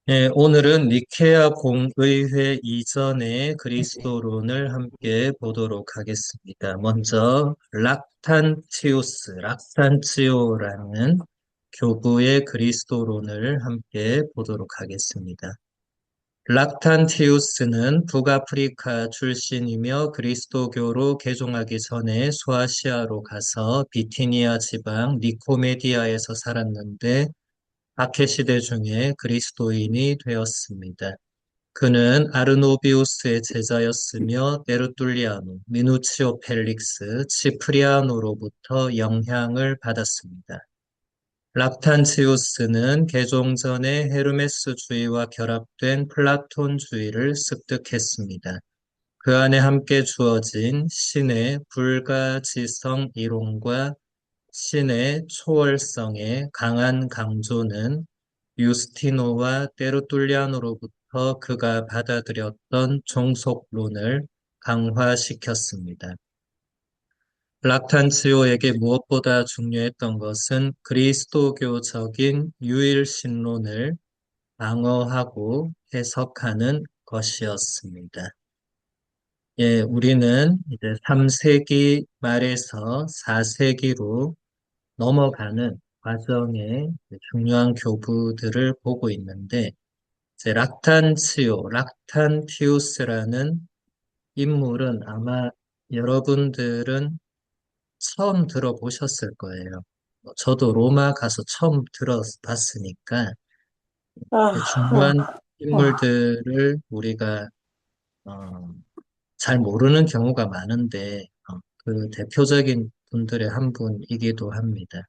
예, 오늘은 니케아 공의회 이전의 그리스도론을 함께 보도록 하겠습니다. 먼저 락탄티오라는 교부의 그리스도론을 함께 보도록 하겠습니다. 락탄티우스는 북아프리카 출신이며 그리스도교로 개종하기 전에 소아시아로 가서 비티니아 지방 니코메디아에서 살았는데 박해 시대 중에 그리스도인이 되었습니다. 그는 아르노비우스의 제자였으며 테르툴리아노, 미누치오 펠릭스, 치프리아노로부터 영향을 받았습니다. 락탄치우스는 개종 전에 헤르메스주의와 결합된 플라톤주의를 습득했습니다. 그 안에 함께 주어진 신의 불가지성 이론과 신의 초월성의 강한 강조는 유스티노와 테르툴리아노로부터 그가 받아들였던 종속론을 강화시켰습니다. 락탄치오에게 무엇보다 중요했던 것은 그리스도교적인 유일신론을 방어하고 해석하는 것이었습니다. 예, 우리는 이제 3세기 말에서 4세기로 넘어가는 과정의 중요한 교부들을 보고 있는데, 이제 락탄티우스라는 인물은 아마 여러분들은 처음 들어보셨을 거예요. 저도 로마 가서 처음 들어봤으니까 중요한 인물들을 우리가 어, 잘 모르는 경우가 많은데 그 대표적인 분들의 한 분이기도 합니다.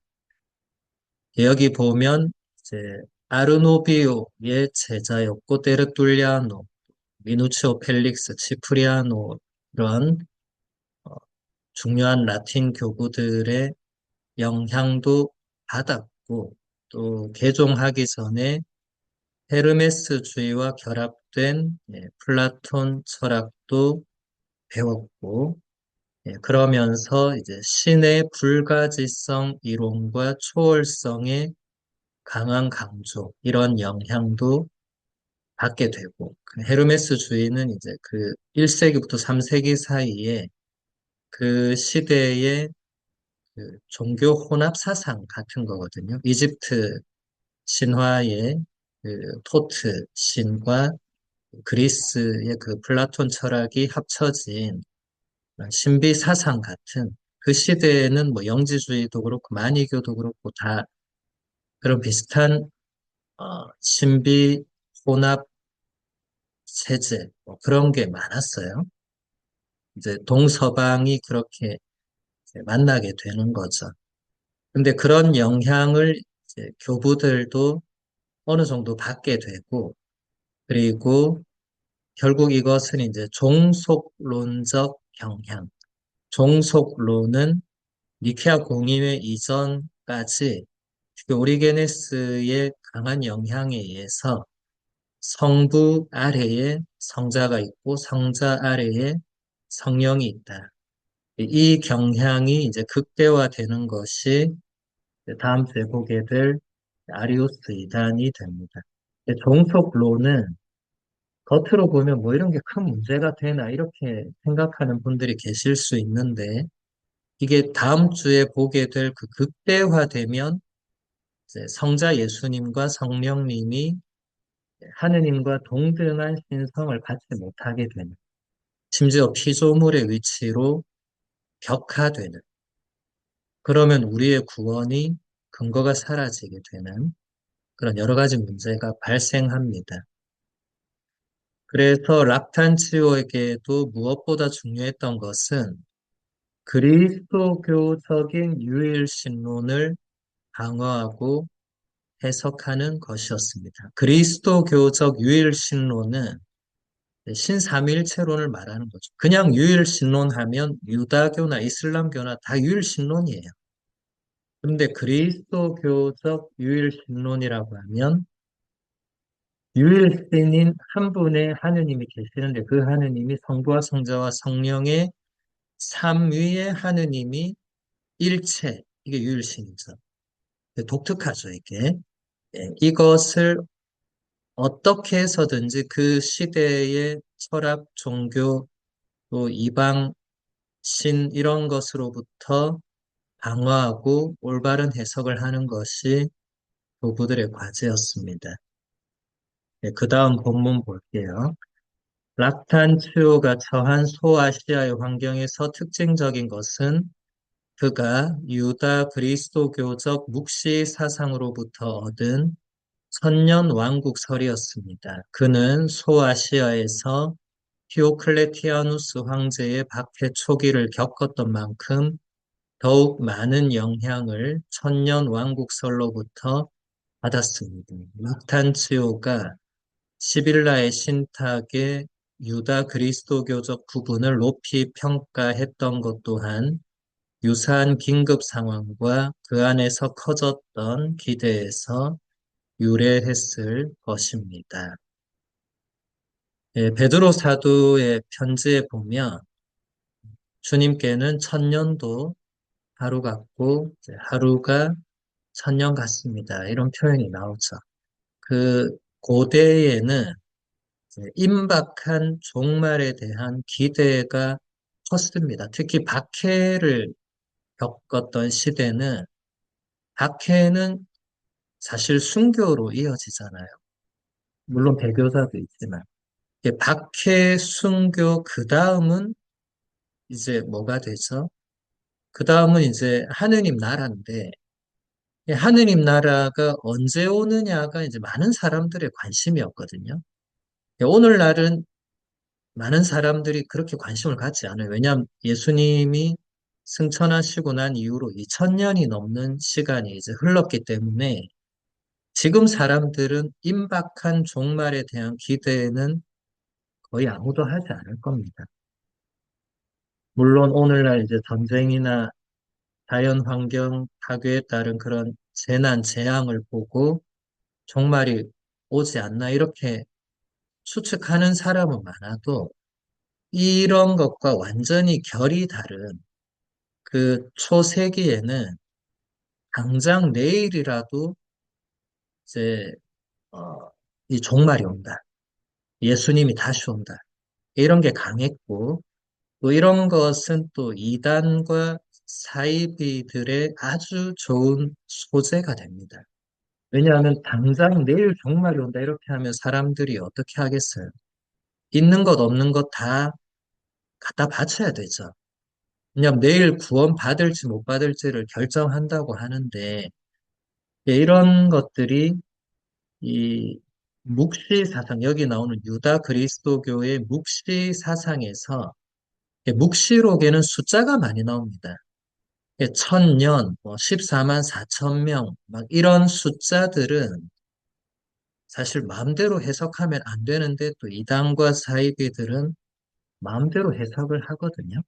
여기 보면 이제 아르노비오의 제자였고 테르툴리아노, 미누치오 펠릭스, 치프리아노 이런 어, 중요한 라틴 교구들의 영향도 받았고 또 개종하기 전에 헤르메스주의와 결합된 플라톤 철학도 배웠고 그러면서 이제 신의 불가지성 이론과 초월성의 강한 강조 이런 영향도 받게 되고 그 헤르메스주의는 이제 그 1세기부터 3세기 사이에 그 시대의 그 종교 혼합 사상 같은 거거든요. 이집트 신화의 그 토트 신과 그리스의 그 플라톤 철학이 합쳐진 신비 사상 같은 그 시대에는 뭐 영지주의도 그렇고 마니교도 그렇고 다 그런 비슷한 신비 혼합 세제 뭐 그런 게 많았어요. 이제 동서방이 그렇게 이제 만나게 되는 거죠. 근데 그런 영향을 이제 교부들도 어느 정도 받게 되고 그리고 결국 이것은 이제 종속론적 경향. 종속론은 니케아 공의회 이전까지 특히 오리게네스의 강한 영향에 의해서 성부 아래에 성자가 있고 성자 아래에 성령이 있다. 이 경향이 이제 극대화되는 것이 다음 주에 보게 될 아리우스 이단이 됩니다. 종속론은 겉으로 보면 뭐 이런 게 큰 문제가 되나 이렇게 생각하는 분들이 계실 수 있는데 이게 다음 주에 보게 될 그 극대화되면 이제 성자 예수님과 성령님이 하느님과 동등한 신성을 갖지 못하게 되는 심지어 피조물의 위치로 벽화되는 그러면 우리의 구원이 근거가 사라지게 되는 그런 여러 가지 문제가 발생합니다. 그래서 락탄치오에게도 무엇보다 중요했던 것은 그리스도교적인 유일신론을 강화하고 해석하는 것이었습니다. 그리스도교적 유일신론은 신삼위일체론을 말하는 거죠. 그냥 유일신론하면 유다교나 이슬람교나 다 유일신론이에요. 그런데 그리스도교적 유일신론이라고 하면 유일신인 한 분의 하느님이 계시는데 그 하느님이 성부와 성자와 성령의 삼위의 하느님이 일체, 이게 유일신이죠. 독특하죠, 이게. 이것을 어떻게 해서든지 그 시대의 철학, 종교, 또 이방, 신 이런 것으로부터 방어하고 올바른 해석을 하는 것이 교부들의 과제였습니다. 네, 그 다음 본문 볼게요. 락탄츠오가 처한 소아시아의 환경에서 특징적인 것은 그가 유다 그리스도교적 묵시 사상으로부터 얻은 천년 왕국설이었습니다. 그는 소아시아에서 디오클레티아누스 황제의 박해 초기를 겪었던 만큼 더욱 많은 영향을 천년 왕국설로부터 받았습니다. 락탄치오가 시빌라의 신탁의 유다 그리스도교적 부분을 높이 평가했던 것 또한 유사한 긴급 상황과 그 안에서 커졌던 기대에서 유래했을 것입니다. 예, 베드로 사도의 편지에 보면 주님께는 천년도 하루 같고 이제 하루가 천년 같습니다. 이런 표현이 나오죠. 그 고대에는 이제 임박한 종말에 대한 기대가 컸습니다. 특히 박해를 겪었던 시대는 박해는 사실 순교로 이어지잖아요. 물론 배교자도 있지만 박해, 순교 그 다음은 이제 뭐가 되죠? 그 다음은 이제 하느님 나라인데 하느님 나라가 언제 오느냐가 이제 많은 사람들의 관심이었거든요. 오늘날은 많은 사람들이 그렇게 관심을 갖지 않아요. 왜냐하면 예수님이 승천하시고 난 이후로 2000년이 넘는 시간이 이제 흘렀기 때문에 지금 사람들은 임박한 종말에 대한 기대는 거의 아무도 하지 않을 겁니다. 물론 오늘날 이제 전쟁이나 자연 환경 파괴에 따른 그런 재난, 재앙을 보고 종말이 오지 않나 이렇게 추측하는 사람은 많아도 이런 것과 완전히 결이 다른 그 초세기에는 당장 내일이라도 이제 이 종말이 온다. 예수님이 다시 온다. 이런 게 강했고 또 이런 것은 또 이단과 사이비들의 아주 좋은 소재가 됩니다. 왜냐하면 당장 내일 종말이 온다 이렇게 하면 사람들이 어떻게 하겠어요? 있는 것 없는 것 다 갖다 바쳐야 되죠. 왜냐하면 내일 구원 받을지 못 받을지를 결정한다고 하는데 이런 것들이 이 묵시 사상, 여기 나오는 유다 그리스도교의 묵시 사상에서 묵시록에는 숫자가 많이 나옵니다. 1000년, 뭐 14만 4천 명, 막 이런 숫자들은 사실 마음대로 해석하면 안 되는데 또 이단과 사이비들은 마음대로 해석을 하거든요.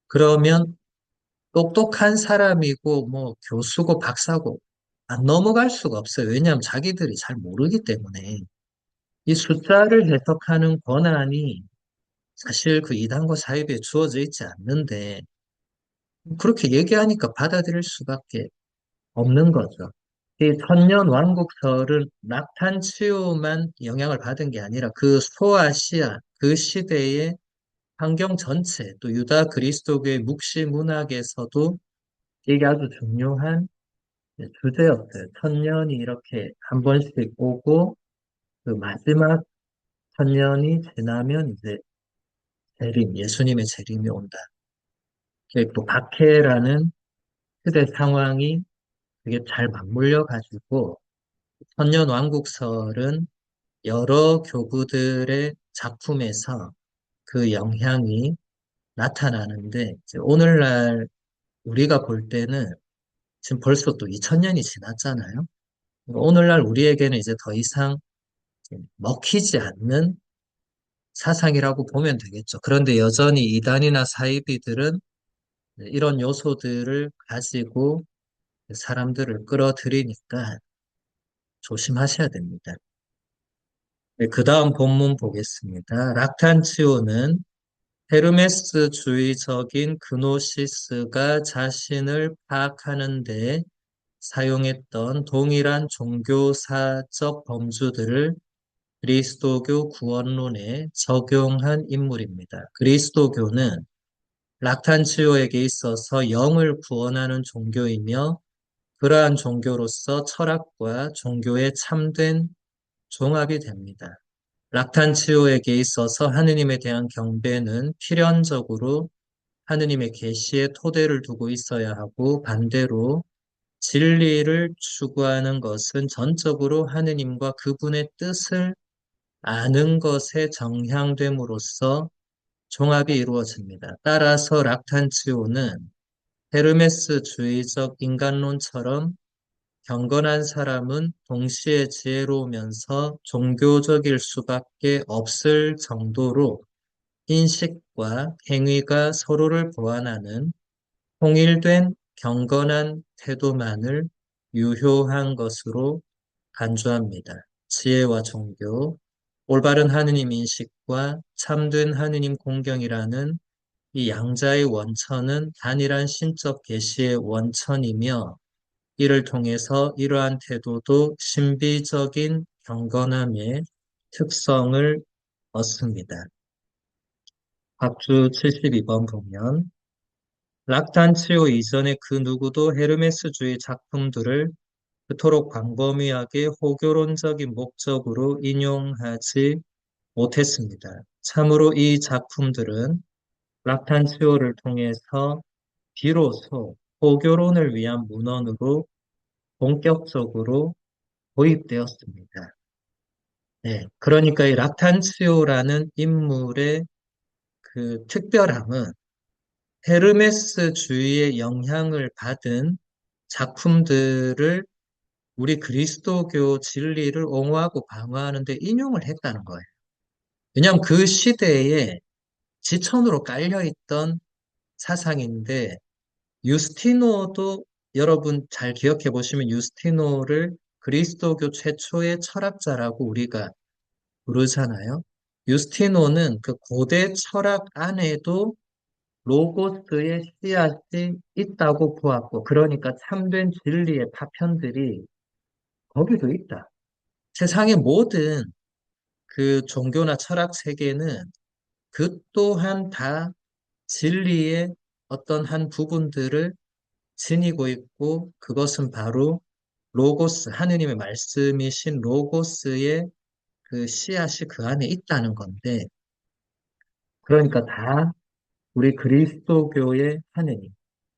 그러면 똑똑한 사람이고 뭐 교수고 박사고 안 넘어갈 수가 없어요. 왜냐하면 자기들이 잘 모르기 때문에 이 숫자를 해석하는 권한이 사실 그 이단과 사이비에 주어져 있지 않는데 그렇게 얘기하니까 받아들일 수밖에 없는 거죠. 이 천년 왕국설은 낙탄치유만 영향을 받은 게 아니라 그 소아시아 그 시대의 환경 전체 또 유다 그리스도교의 묵시 문학에서도 이게 아주 중요한 주제였어요. 천년이 이렇게 한 번씩 오고 그 마지막 천년이 지나면 이제 재림, 예수님의 재림이 온다. 이게 또 박해라는 시대 상황이 되게 잘 맞물려 가지고 천년 왕국설은 여러 교부들의 작품에서 그 영향이 나타나는데 이제 오늘날 우리가 볼 때는 지금 벌써 또 2000년이 지났잖아요. 오늘날 우리에게는 이제 더 이상 먹히지 않는 사상이라고 보면 되겠죠. 그런데 여전히 이단이나 사이비들은 이런 요소들을 가지고 사람들을 끌어들이니까 조심하셔야 됩니다. 네, 그 다음 본문 보겠습니다. 락탄치오는 헤르메스주의적인 그노시스가 자신을 파악하는데 사용했던 동일한 종교사적 범주들을 그리스도교 구원론에 적용한 인물입니다. 그리스도교는 락탄치오에게 있어서 영을 구원하는 종교이며 그러한 종교로서 철학과 종교의 참된 종합이 됩니다. 락탄치오에게 있어서 하느님에 대한 경배는 필연적으로 하느님의 계시의 토대를 두고 있어야 하고 반대로 진리를 추구하는 것은 전적으로 하느님과 그분의 뜻을 아는 것에 정향됨으로써 종합이 이루어집니다. 따라서 락탄치오는 헤르메스주의적 인간론처럼 경건한 사람은 동시에 지혜로우면서 종교적일 수밖에 없을 정도로 인식과 행위가 서로를 보완하는 통일된 경건한 태도만을 유효한 것으로 간주합니다. 지혜와 종교, 올바른 하느님 인식과 참된 하느님 공경이라는 이 양자의 원천은 단일한 신적 계시의 원천이며 이를 통해서 이러한 태도도 신비적인 경건함의 특성을 얻습니다. 박주 72번 보면 락탄치오 이전의 그 누구도 헤르메스주의 작품들을 그토록 광범위하게 호교론적인 목적으로 인용하지 못했습니다. 참으로 이 작품들은 락탄치오를 통해서 비로소 호교론을 위한 문헌으로 본격적으로 도입되었습니다. 네, 그러니까 이 락탄치오라는 인물의 그 특별함은 헤르메스주의의 영향을 받은 작품들을 우리 그리스도교 진리를 옹호하고 방어하는 데 인용을 했다는 거예요. 왜냐하면 그 시대에 지천으로 깔려있던 사상인데 유스티노도 여러분 잘 기억해 보시면 유스티노를 그리스도교 최초의 철학자라고 우리가 부르잖아요. 유스티노는 그 고대 철학 안에도 로고스의 씨앗이 있다고 보았고, 그러니까 참된 진리의 파편들이 거기도 있다. 세상의 모든 그 종교나 철학 세계는 그 또한 다 진리의 어떤 한 부분들을 지니고 있고, 그것은 바로 로고스, 하느님의 말씀이신 로고스의 그 씨앗이 그 안에 있다는 건데, 그러니까 다 우리 그리스도교의 하느님,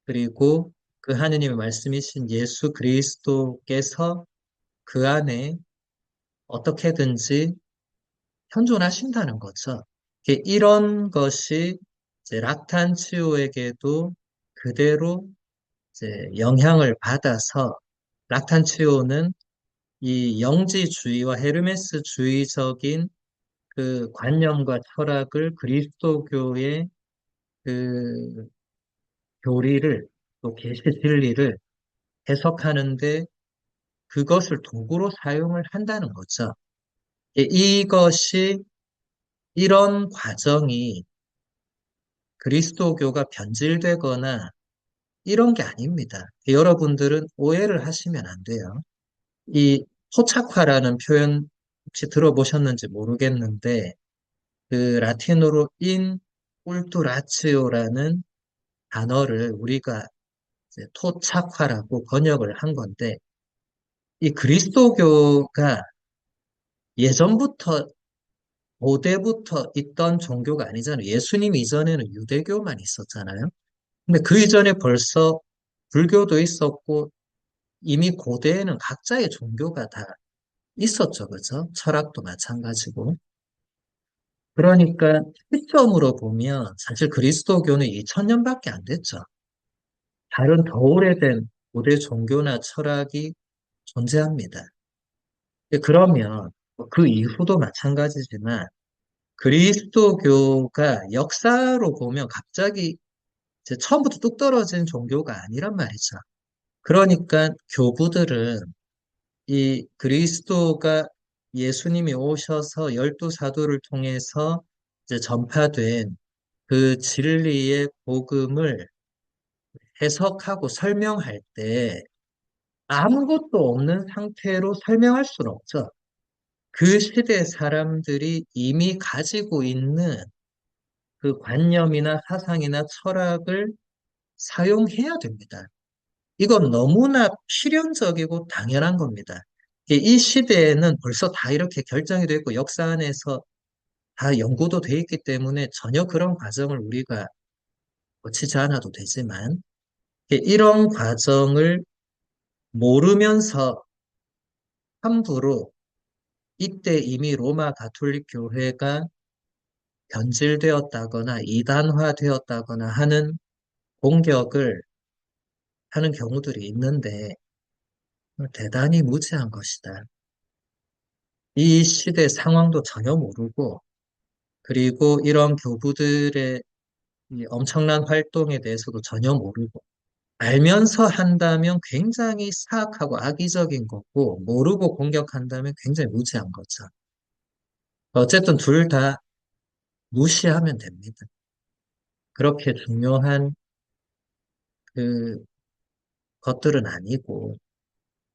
그리고 그 하느님의 말씀이신 예수 그리스도께서 그 안에 어떻게든지 현존하신다는 거죠. 이런 것이 이제 락탄치오에게도 그대로 이제 영향을 받아서 락탄치오는 이 영지주의와 헤르메스주의적인 그 관념과 철학을 그리스도교의 그 교리를 또 계시 진리를 해석하는데 그것을 도구로 사용을 한다는 거죠. 이것이 이런 과정이 그리스도교가 변질되거나 이런 게 아닙니다. 여러분들은 오해를 하시면 안 돼요. 이 토착화라는 표현 혹시 들어보셨는지 모르겠는데 그 라틴어로 인 울투라치오라는 단어를 우리가 이제 토착화라고 번역을 한 건데 이 그리스도교가 예전부터 고대부터 있던 종교가 아니잖아요. 예수님 이전에는 유대교만 있었잖아요. 근데 그 이전에 벌써 불교도 있었고 이미 고대에는 각자의 종교가 다 있었죠. 그죠? 철학도 마찬가지고. 그러니까 시점으로 보면 사실 그리스도교는 2000년밖에 안 됐죠. 다른 더 오래된 고대 종교나 철학이 존재합니다. 그러면 그 이후도 마찬가지지만 그리스도교가 역사로 보면 갑자기 이제 처음부터 뚝 떨어진 종교가 아니란 말이죠. 그러니까 교부들은 이 그리스도가 예수님이 오셔서 열두 사도를 통해서 이제 전파된 그 진리의 복음을 해석하고 설명할 때 아무것도 없는 상태로 설명할 수는 없죠. 그 시대 사람들이 이미 가지고 있는 그 관념이나 사상이나 철학을 사용해야 됩니다. 이건 너무나 필연적이고 당연한 겁니다. 이 시대에는 벌써 다 이렇게 결정이 되고 역사 안에서 다 연구도 돼 있기 때문에 전혀 그런 과정을 우리가 거치지 않아도 되지만 이런 과정을 모르면서 함부로 이때 이미 로마 가톨릭 교회가 변질되었다거나 이단화되었다거나 하는 공격을 하는 경우들이 있는데 대단히 무지한 것이다. 이 시대 상황도 전혀 모르고 그리고 이런 교부들의 이 엄청난 활동에 대해서도 전혀 모르고 알면서 한다면 굉장히 사악하고 악의적인 거고 모르고 공격한다면 굉장히 무지한 거죠. 어쨌든 둘 다 무시하면 됩니다. 그렇게 중요한 그 것들은 아니고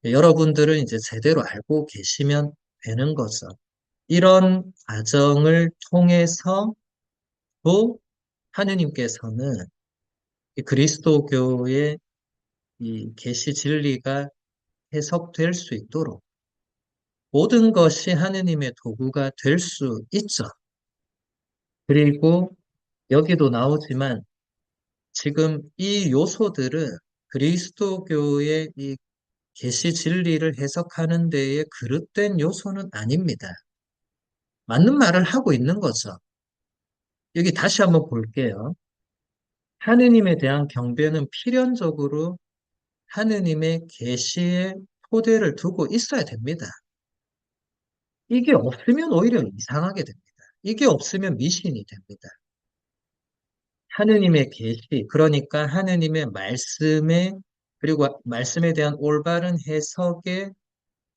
여러분들은 이제 제대로 알고 계시면 되는 거죠. 이런 과정을 통해서 또 하느님께서는 이 그리스도교의 이 계시 진리가 해석될 수 있도록 모든 것이 하느님의 도구가 될 수 있죠. 그리고 여기도 나오지만 지금 이 요소들은 그리스도교의 이 계시 진리를 해석하는 데에 그릇된 요소는 아닙니다. 맞는 말을 하고 있는 거죠. 여기 다시 한번 볼게요. 하느님에 대한 경배는 필연적으로 하느님의 계시의 토대를 두고 있어야 됩니다. 이게 없으면 오히려 이상하게 됩니다. 이게 없으면 미신이 됩니다. 하느님의 계시, 그러니까 하느님의 말씀에, 그리고 말씀에 대한 올바른 해석에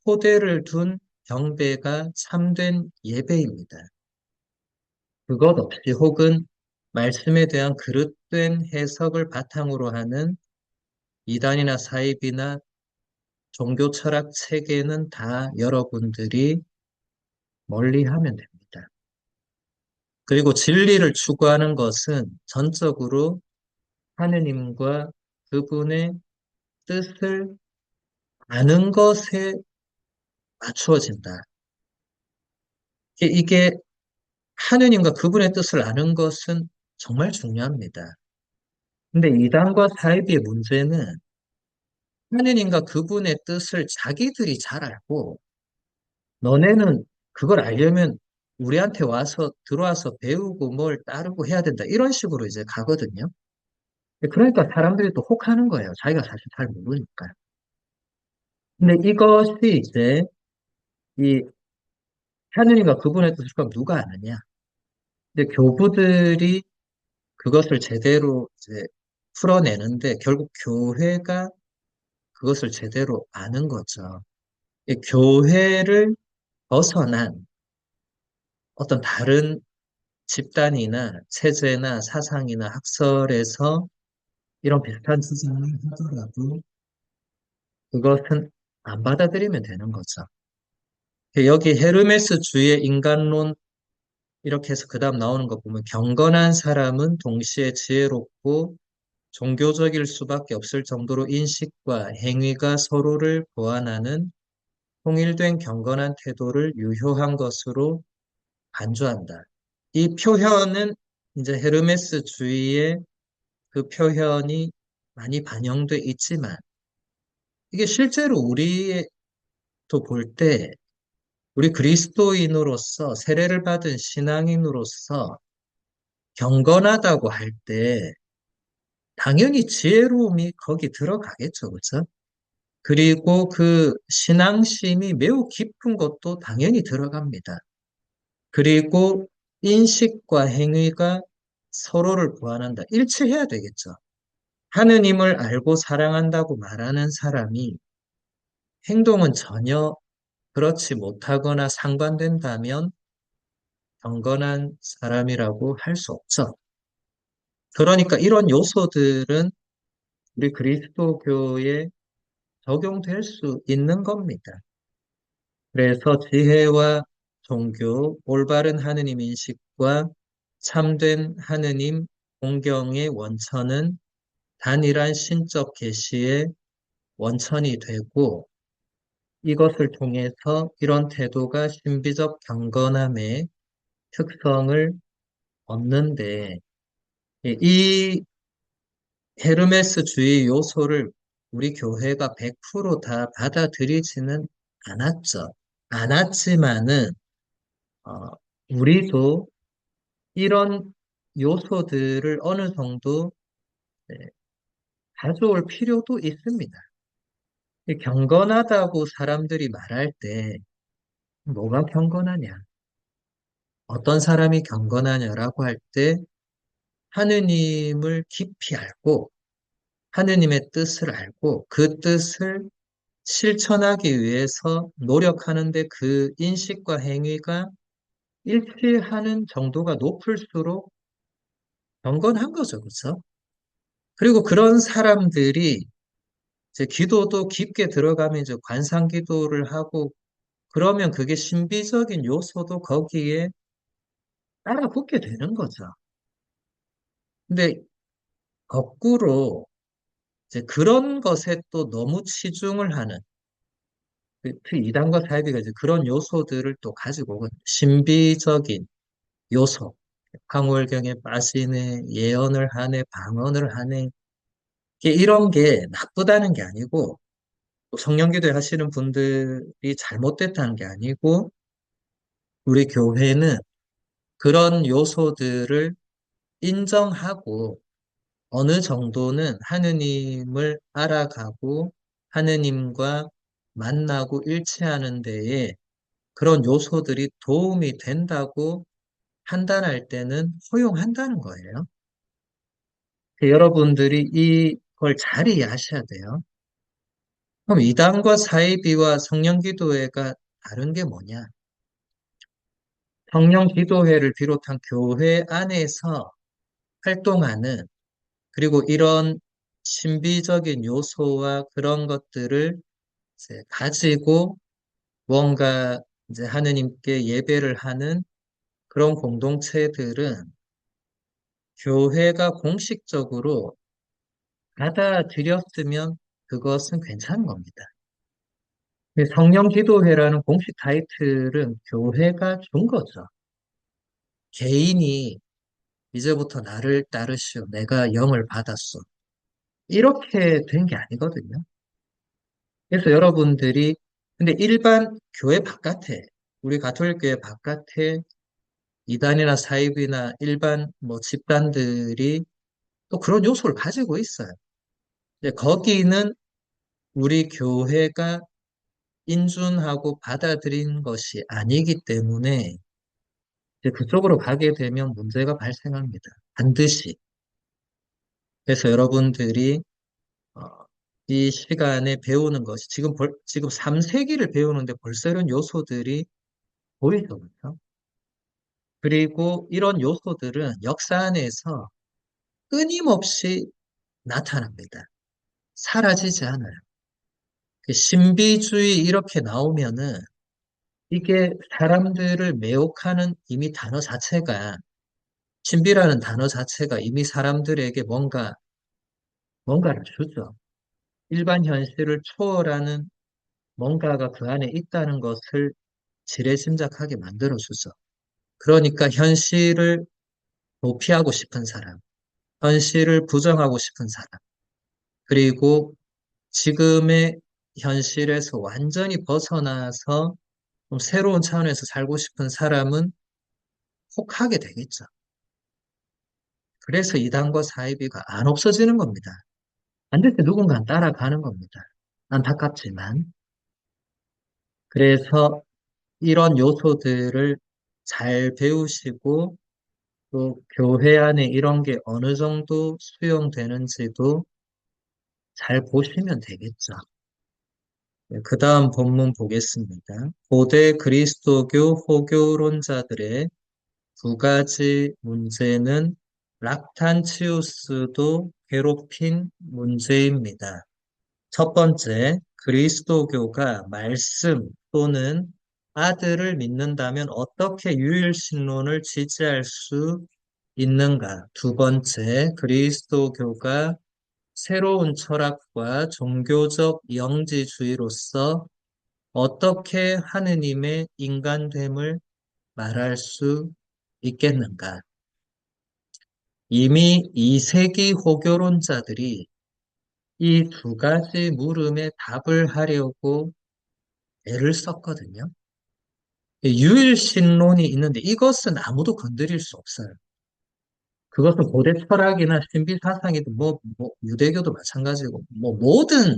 토대를 둔 경배가 참된 예배입니다. 그것 없이 혹은 말씀에 대한 그릇된 해석을 바탕으로 하는 이단이나 사입이나 종교 철학 체계는 다 여러분들이 멀리하면 됩니다. 그리고 진리를 추구하는 것은 전적으로 하느님과 그분의 뜻을 아는 것에 맞추어진다. 이게 하느님과 그분의 뜻을 아는 것은 정말 중요합니다. 근데 이단과 사이비의 문제는 하느님과 그분의 뜻을 자기들이 잘 알고 너네는 그걸 알려면 우리한테 와서 들어와서 배우고 뭘 따르고 해야 된다. 이런 식으로 이제 가거든요. 그러니까 사람들이 또 혹하는 거예요. 자기가 사실 잘 모르니까. 근데 이것이 이제 이 하느님과 그분의 뜻을 그럼 누가 아느냐? 근데 교부들이 그것을 제대로 이제 풀어내는데 결국 교회가 그것을 제대로 아는 거죠. 이 교회를 벗어난 어떤 다른 집단이나 체제나 사상이나 학설에서 이런 비슷한 주장을 하더라도 그것은 안 받아들이면 되는 거죠. 여기 헤르메스주의 인간론 이렇게 해서 그 다음 나오는 거 보면 경건한 사람은 동시에 지혜롭고 종교적일 수밖에 없을 정도로 인식과 행위가 서로를 보완하는 통일된 경건한 태도를 유효한 것으로 간주한다. 이 표현은 이제 헤르메스주의의 그 표현이 많이 반영돼 있지만 이게 실제로 우리도 볼 때 우리 그리스도인으로서 세례를 받은 신앙인으로서 경건하다고 할 때 당연히 지혜로움이 거기 들어가겠죠. 그렇죠? 그리고 그 신앙심이 매우 깊은 것도 당연히 들어갑니다. 그리고 인식과 행위가 서로를 보완한다. 일치해야 되겠죠. 하느님을 알고 사랑한다고 말하는 사람이 행동은 전혀 그렇지 못하거나 상반된다면 경건한 사람이라고 할 수 없죠. 그러니까 이런 요소들은 우리 그리스도교의 적용될 수 있는 겁니다. 그래서 지혜와 종교, 올바른 하느님 인식과 참된 하느님 공경의 원천은 단일한 신적 계시의 원천이 되고 이것을 통해서 이런 태도가 신비적 경건함의 특성을 얻는데 이 헤르메스주의 요소를 우리 교회가 100%다 받아들이지는 않았죠. 않았지만은 어, 우리도 이런 요소들을 어느 정도 네, 가져올 필요도 있습니다. 이 경건하다고 사람들이 말할 때 뭐가 경건하냐? 어떤 사람이 경건하냐라고 할 때 하느님을 깊이 알고 하느님의 뜻을 알고 그 뜻을 실천하기 위해서 노력하는데 그 인식과 행위가 일치하는 정도가 높을수록 경건한 거죠. 그렇죠? 그리고 그런 사람들이 이제 기도도 깊게 들어가면 이제 관상 기도를 하고 그러면 그게 신비적인 요소도 거기에 따라 붙게 되는 거죠. 근데 거꾸로 이제 그런 것에 또 너무 치중을 하는 그 이단과 사이비가 이제 그런 요소들을 또 가지고 오거든요. 신비적인 요소. 황홀경에 빠지네, 예언을 하네, 방언을 하네. 이런 게 나쁘다는 게 아니고 또 성령기도 하시는 분들이 잘못됐다는 게 아니고 우리 교회는 그런 요소들을 인정하고 어느 정도는 하느님을 알아가고 하느님과 만나고 일치하는 데에 그런 요소들이 도움이 된다고 판단할 때는 허용한다는 거예요. 여러분들이 이걸 잘 이해하셔야 돼요. 그럼 이단과 사이비와 성령기도회가 다른 게 뭐냐? 성령기도회를 비롯한 교회 안에서 활동하는 그리고 이런 신비적인 요소와 그런 것들을 이제 가지고 뭔가 이제 하느님께 예배를 하는 그런 공동체들은 교회가 공식적으로 받아들였으면 그것은 괜찮은 겁니다. 성령 기도회라는 공식 타이틀은 교회가 준 거죠. 개인이 이제부터 나를 따르시오. 내가 영을 받았어. 이렇게 된 게 아니거든요. 그래서 여러분들이 근데 일반 교회 바깥에 우리 가톨릭 교회 바깥에 이단이나 사입이나 일반 뭐 집단들이 또 그런 요소를 가지고 있어요. 근데 거기는 우리 교회가 인준하고 받아들인 것이 아니기 때문에 이제 그쪽으로 가게 되면 문제가 발생합니다. 반드시. 그래서 여러분들이 어, 이 시간에 배우는 것이 지금 3세기를 배우는데 벌써 이런 요소들이 보이죠. 그렇죠? 그리고 이런 요소들은 역사 안에서 끊임없이 나타납니다. 사라지지 않아요. 그 신비주의 이렇게 나오면은 이게 사람들을 매혹하는 이미 단어 자체가 신비라는 단어 자체가 이미 사람들에게 뭔가를 주죠. 일반 현실을 초월하는 뭔가가 그 안에 있다는 것을 지레짐작하게 만들어주죠. 그러니까 현실을 도피하고 싶은 사람, 현실을 부정하고 싶은 사람, 그리고 지금의 현실에서 완전히 벗어나서 좀 새로운 차원에서 살고 싶은 사람은 혹하게 되겠죠. 그래서 이단과 사이비가 안 없어지는 겁니다. 안 될 때 누군가는 따라가는 겁니다. 안타깝지만. 그래서 이런 요소들을 잘 배우시고 또 교회 안에 이런 게 어느 정도 수용되는지도 잘 보시면 되겠죠. 그 다음 본문 보겠습니다. 고대 그리스도교 호교론자들의 두 가지 문제는 락탄치우스도 괴롭힌 문제입니다. 첫 번째, 그리스도교가 말씀 또는 아들을 믿는다면 어떻게 유일신론을 지지할 수 있는가? 두 번째, 그리스도교가 새로운 철학과 종교적 영지주의로서 어떻게 하느님의 인간됨을 말할 수 있겠는가? 이미 2세기 호교론자들이 이 두 가지 물음에 답을 하려고 애를 썼거든요. 유일신론이 있는데 이것은 아무도 건드릴 수 없어요. 그것은 고대 철학이나 신비 사상이든 유대교도 마찬가지고 모든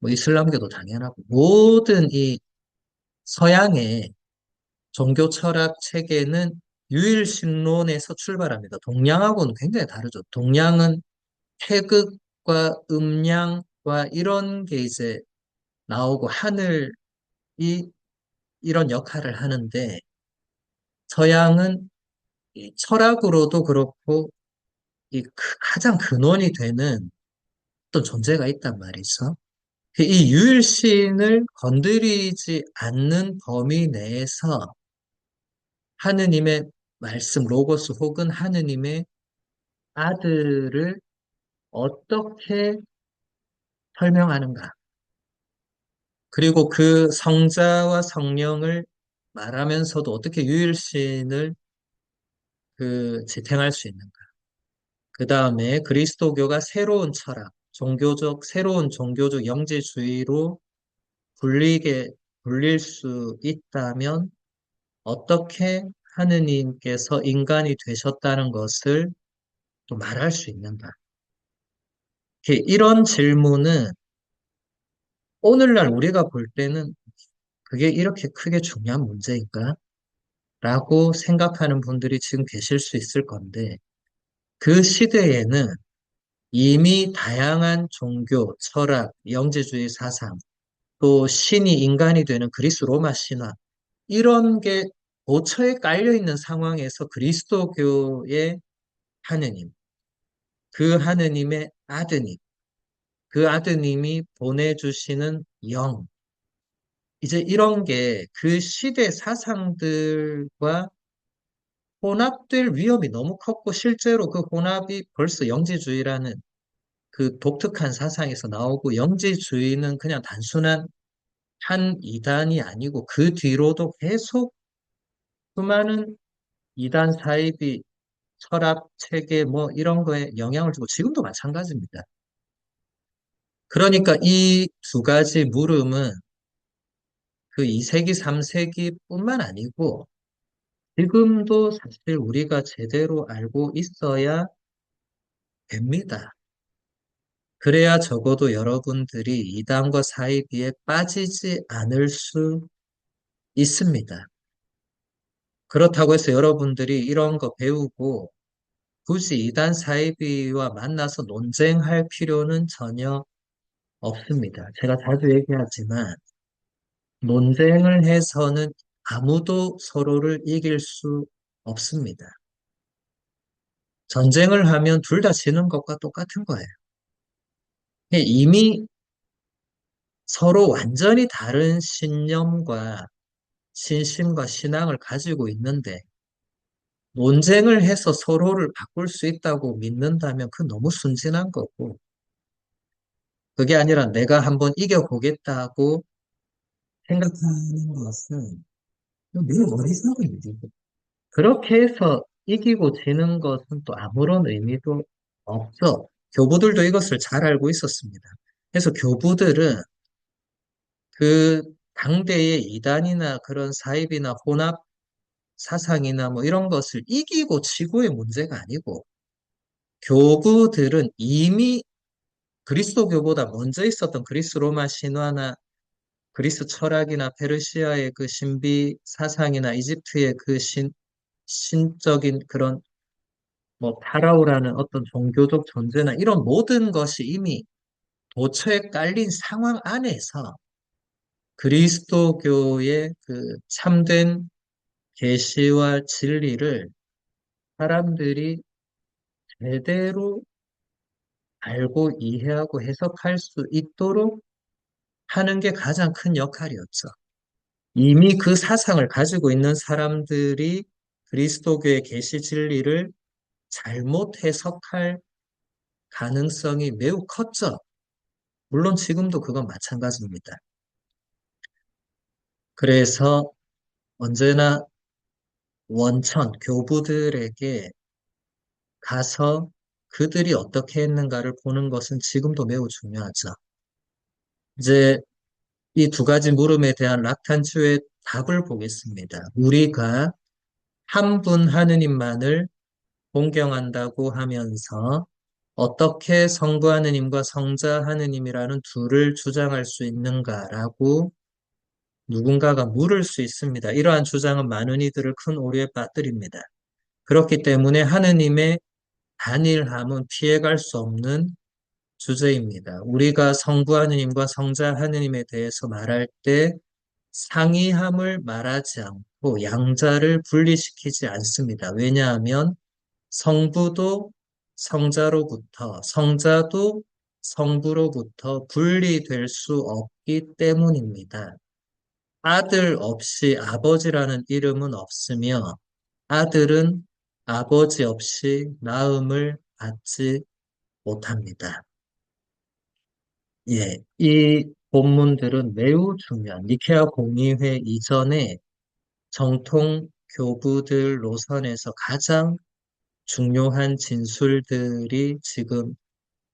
이슬람교도 당연하고 모든 이 서양의 종교 철학 체계는 유일신론에서 출발합니다. 동양하고는 굉장히 다르죠. 동양은 태극과 음양과 이런 게 이제 나오고 하늘이 이런 역할을 하는데 서양은 이 철학으로도 그렇고 가장 근원이 되는 어떤 존재가 있단 말이죠. 이 유일신을 건드리지 않는 범위 내에서 하느님의 말씀, 로고스 혹은 하느님의 아들을 어떻게 설명하는가. 그리고 그 성자와 성령을 말하면서도 어떻게 유일신을 지탱할 수 있는가. 그 다음에 그리스도교가 새로운 철학, 새로운 종교적 영지주의로 불릴 수 있다면 어떻게 하느님께서 인간이 되셨다는 것을 또 말할 수 있는가? 이런 질문은 오늘날 우리가 볼 때는 그게 이렇게 크게 중요한 문제인가? 라고 생각하는 분들이 지금 계실 수 있을 건데, 그 시대에는 이미 다양한 종교, 철학, 영지주의 사상, 또 신이 인간이 되는 그리스 로마 신화, 이런 게 도처에 깔려 있는 상황에서 그리스도교의 하느님, 그 하느님의 아드님, 그 아드님이 보내주시는 영, 이제 이런 게 그 시대 사상들과 혼합될 위험이 너무 컸고 실제로 그 혼합이 벌써 영지주의라는 그 독특한 사상에서 나오고 영지주의는 그냥 단순한 한 이단이 아니고 그 뒤로도 계속 수많은 이단 사이비 철학 체계 이런 거에 영향을 주고 지금도 마찬가지입니다. 그러니까 이 두 가지 물음은 그 2세기, 3세기뿐만 아니고 지금도 사실 우리가 제대로 알고 있어야 됩니다. 그래야 적어도 여러분들이 이단과 사이비에 빠지지 않을 수 있습니다. 그렇다고 해서 여러분들이 이런 거 배우고 굳이 이단 사이비와 만나서 논쟁할 필요는 전혀 없습니다. 제가 자주 얘기하지만 논쟁을 해서는 아무도 서로를 이길 수 없습니다. 전쟁을 하면 둘 다 지는 것과 똑같은 거예요. 이미 서로 완전히 다른 신념과 신심과 신앙을 가지고 있는데 논쟁을 해서 서로를 바꿀 수 있다고 믿는다면 그 너무 순진한 거고 그게 아니라 내가 한번 이겨보겠다고 생각하는 것은 늘 어리석은 일이고 그렇게 해서 이기고 지는 것은 또 아무런 의미도 없어. 교부들도 이것을 잘 알고 있었습니다. 그래서 교부들은 그 당대의 이단이나 그런 사입이나 혼합 사상이나 이런 것을 이기고 지고의 문제가 아니고 교부들은 이미 그리스도교보다 먼저 있었던 그리스 로마 신화나 그리스 철학이나 페르시아의 그 신비 사상이나 이집트의 그 신적인 그런 파라오라는 어떤 종교적 존재나 이런 모든 것이 이미 도처에 깔린 상황 안에서 그리스도교의 그 참된 계시와 진리를 사람들이 제대로 알고 이해하고 해석할 수 있도록 하는 게 가장 큰 역할이었죠. 이미 그 사상을 가지고 있는 사람들이 그리스도교의 계시 진리를 잘못 해석할 가능성이 매우 컸죠. 물론 지금도 그건 마찬가지입니다. 그래서 언제나 원천, 교부들에게 가서 그들이 어떻게 했는가를 보는 것은 지금도 매우 중요하죠. 이제 이 두 가지 물음에 대한 락탄주의 답을 보겠습니다. 우리가 한 분 하느님만을 공경한다고 하면서 어떻게 성부 하느님과 성자 하느님이라는 둘을 주장할 수 있는가라고 누군가가 물을 수 있습니다. 이러한 주장은 많은 이들을 큰 오류에 빠뜨립니다. 그렇기 때문에 하느님의 단일함은 피해갈 수 없는 주제입니다. 우리가 성부 하느님과 성자 하느님에 대해서 말할 때 상이함을 말하지 않고 양자를 분리시키지 않습니다. 왜냐하면 성부도 성자로부터, 성자도 성부로부터 분리될 수 없기 때문입니다. 아들 없이 아버지라는 이름은 없으며 아들은 아버지 없이 낳음을 받지 못합니다. 예, 이 본문들은 매우 중요한 니케아 공의회 이전에 정통 교부들 노선에서 가장 중요한 진술들이 지금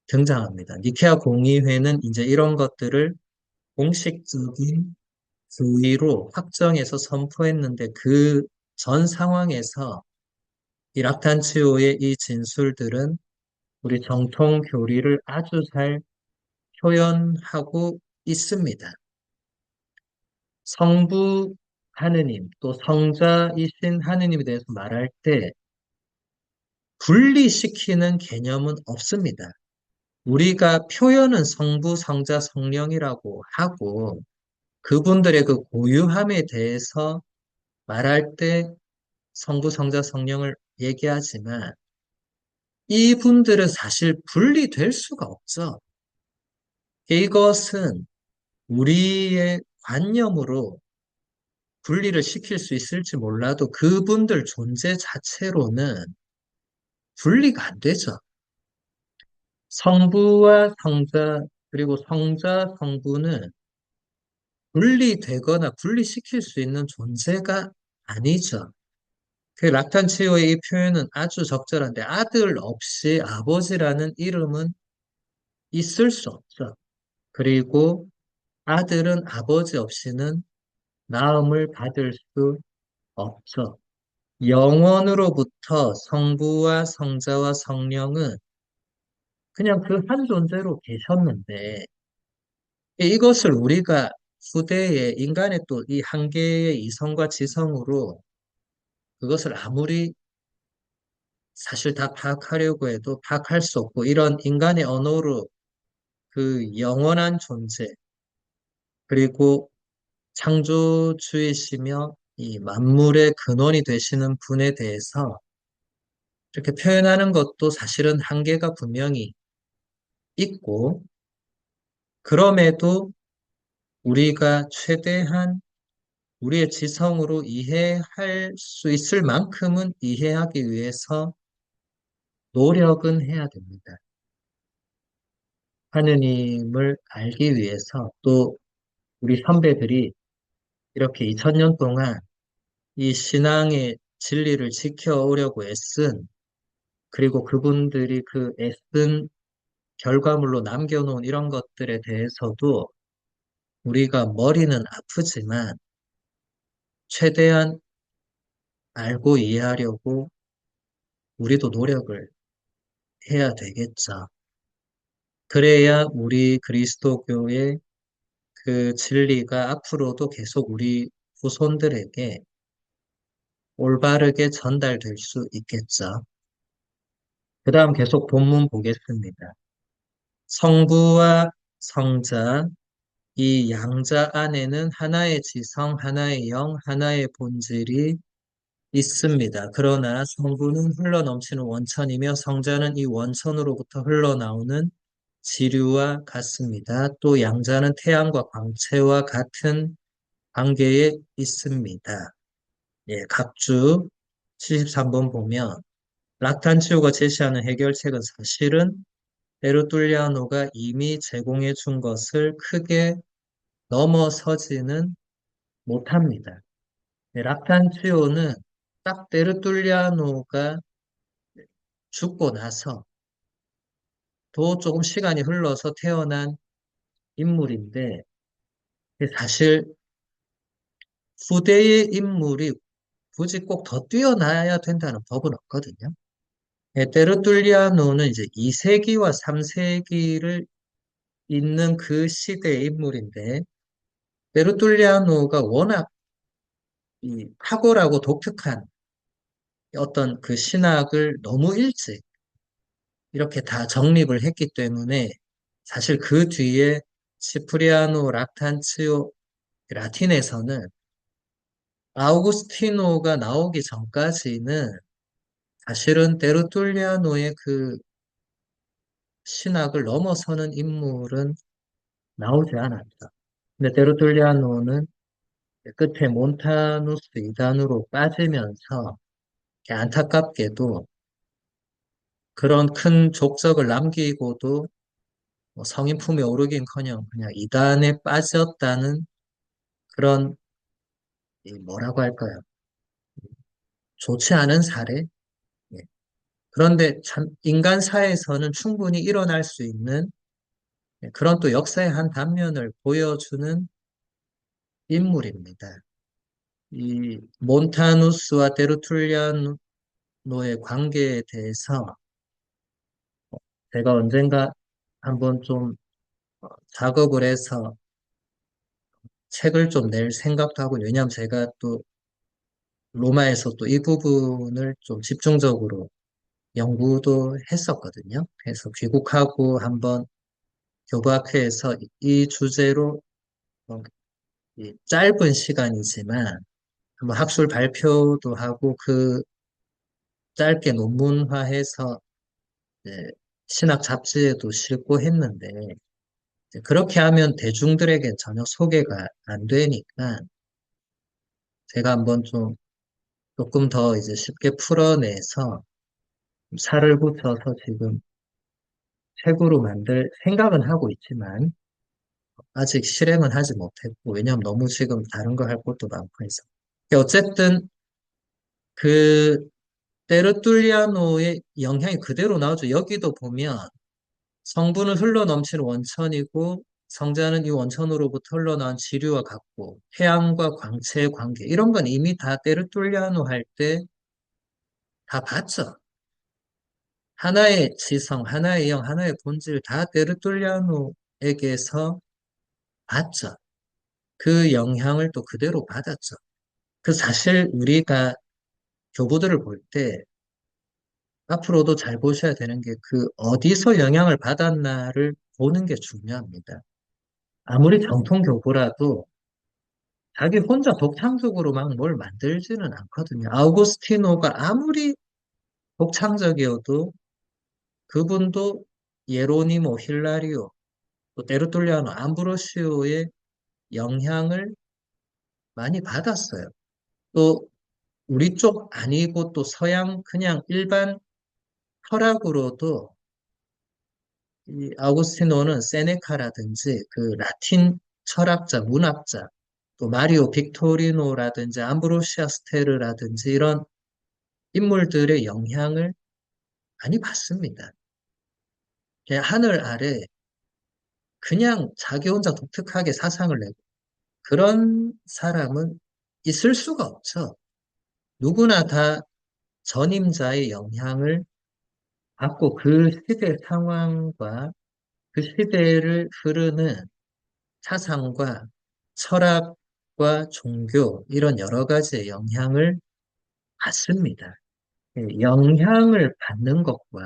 등장합니다. 니케아 공의회는 이제 이런 것들을 공식적인 교의로 확정해서 선포했는데 그 전 상황에서 이 락탄치오의 이 진술들은 우리 정통 교리를 아주 잘 표현하고 있습니다. 성부 하느님 또 성자이신 하느님에 대해서 말할 때 분리시키는 개념은 없습니다. 우리가 표현은 성부, 성자, 성령이라고 하고 그분들의 그 고유함에 대해서 말할 때 성부, 성자, 성령을 얘기하지만 이분들은 사실 분리될 수가 없죠. 이것은 우리의 관념으로 분리를 시킬 수 있을지 몰라도 그분들 존재 자체로는 분리가 안 되죠. 성부와 성자, 그리고 성자, 성부는 분리되거나 분리시킬 수 있는 존재가 아니죠. 그 락탄치오의 이 표현은 아주 적절한데 아들 없이 아버지라는 이름은 있을 수 없죠. 그리고 아들은 아버지 없이는 낳음을 받을 수 없죠. 영원으로부터 성부와 성자와 성령은 그냥 그 한 존재로 계셨는데 이것을 우리가 후대에 인간의 또 이 한계의 이성과 지성으로 그것을 아무리 사실 다 파악하려고 해도 파악할 수 없고 이런 인간의 언어로 그 영원한 존재 그리고 창조주이시며 이 만물의 근원이 되시는 분에 대해서 이렇게 표현하는 것도 사실은 한계가 분명히 있고 그럼에도 우리가 최대한 우리의 지성으로 이해할 수 있을 만큼은 이해하기 위해서 노력은 해야 됩니다. 하느님을 알기 위해서 또 우리 선배들이 이렇게 2000년 동안 이 신앙의 진리를 지켜오려고 애쓴 그리고 그분들이 그 애쓴 결과물로 남겨놓은 이런 것들에 대해서도 우리가 머리는 아프지만 최대한 알고 이해하려고 우리도 노력을 해야 되겠죠. 그래야 우리 그리스도교의 그 진리가 앞으로도 계속 우리 후손들에게 올바르게 전달될 수 있겠죠. 그 다음 계속 본문 보겠습니다. 성부와 성자, 이 양자 안에는 하나의 지성, 하나의 영, 하나의 본질이 있습니다. 그러나 성부는 흘러넘치는 원천이며 성자는 이 원천으로부터 흘러나오는 지류와 같습니다. 또 양자는 태양과 광채와 같은 관계에 있습니다. 예, 각주 73번 보면 락탄치오가 제시하는 해결책은 사실은 베르툴리아노가 이미 제공해 준 것을 크게 넘어서지는 못합니다. 네, 락탄치오는 딱 베르툴리아노가 죽고 나서 또 조금 시간이 흘러서 태어난 인물인데 사실 후대의 인물이 굳이 꼭 더 뛰어나야 된다는 법은 없거든요. 베르툴리아노는 이제 2세기와 3세기를 잇는 그 시대의 인물인데 베르툴리아노가 워낙 탁월하고 독특한 어떤 그 신학을 너무 일찍 이렇게 다 정립을 했기 때문에 사실 그 뒤에 시프리아노 락탄치오 라틴에서는 아우구스티노가 나오기 전까지는 사실은 테르툴리아노의 그 신학을 넘어서는 인물은 나오지 않았다. 근데 테르툴리아노는 끝에 몬타누스 이단으로 빠지면서 안타깝게도 그런 큰 족적을 남기고도 뭐 성인 품에 오르긴커녕 그냥 이단에 빠졌다는 그런 뭐라고 할까요? 좋지 않은 사례? 예. 그런데 참 인간사에서는 충분히 일어날 수 있는 그런 또 역사의 한 단면을 보여주는 인물입니다. 이 몬타누스와 테르툴리아노의 관계에 대해서 제가 언젠가 한번 좀 작업을 해서 책을 좀 낼 생각도 하고, 왜냐하면 제가 또 로마에서 또 이 부분을 좀 집중적으로 연구도 했었거든요. 그래서 귀국하고 한번 교부학회에서 이 주제로 이 짧은 시간이지만 한번 학술 발표도 하고 그 짧게 논문화해서 이제 신학 잡지에도 싣고 했는데 이제 그렇게 하면 대중들에게 전혀 소개가 안 되니까 제가 한번 좀 조금 더 이제 쉽게 풀어내서 살을 붙여서 지금 책으로 만들 생각은 하고 있지만 아직 실행은 하지 못했고 왜냐하면 너무 지금 다른 거 할 것도 많고 해서 어쨌든 그 테르툴리아노의 영향이 그대로 나오죠. 여기도 보면 성분은 흘러넘치는 원천이고 성자는 이 원천으로부터 흘러나온 지류와 같고 태양과 광채의 관계 이런 건 이미 다 테르툴리아노 할 때 다 봤죠. 하나의 지성, 하나의 영, 하나의 본질 다 테르툴리아노에게서 봤죠. 그 영향을 또 그대로 받았죠. 그 사실 우리가 교부들을 볼 때 앞으로도 잘 보셔야 되는 게 그 어디서 영향을 받았나를 보는 게 중요합니다. 아무리 정통 교부라도 자기 혼자 독창적으로 막 뭘 만들지는 않거든요. 아우구스티노가 아무리 독창적이어도 그분도 예로니모, 힐라리오, 또 테르툴리아노, 암브로시오의 영향을 많이 받았어요. 또 우리 쪽 아니고 또 서양 그냥 일반 철학으로도 이 아우구스티노는 세네카라든지 그 라틴 철학자, 문학자, 또 마리오 빅토리노라든지 암브로시아 스테르라든지 이런 인물들의 영향을 많이 받습니다. 그냥 하늘 아래 그냥 자기 혼자 독특하게 사상을 내고 그런 사람은 있을 수가 없죠. 누구나 다 전임자의 영향을 받고 그 시대 상황과 그 시대를 흐르는 사상과 철학과 종교 이런 여러 가지의 영향을 받습니다. 영향을 받는 것과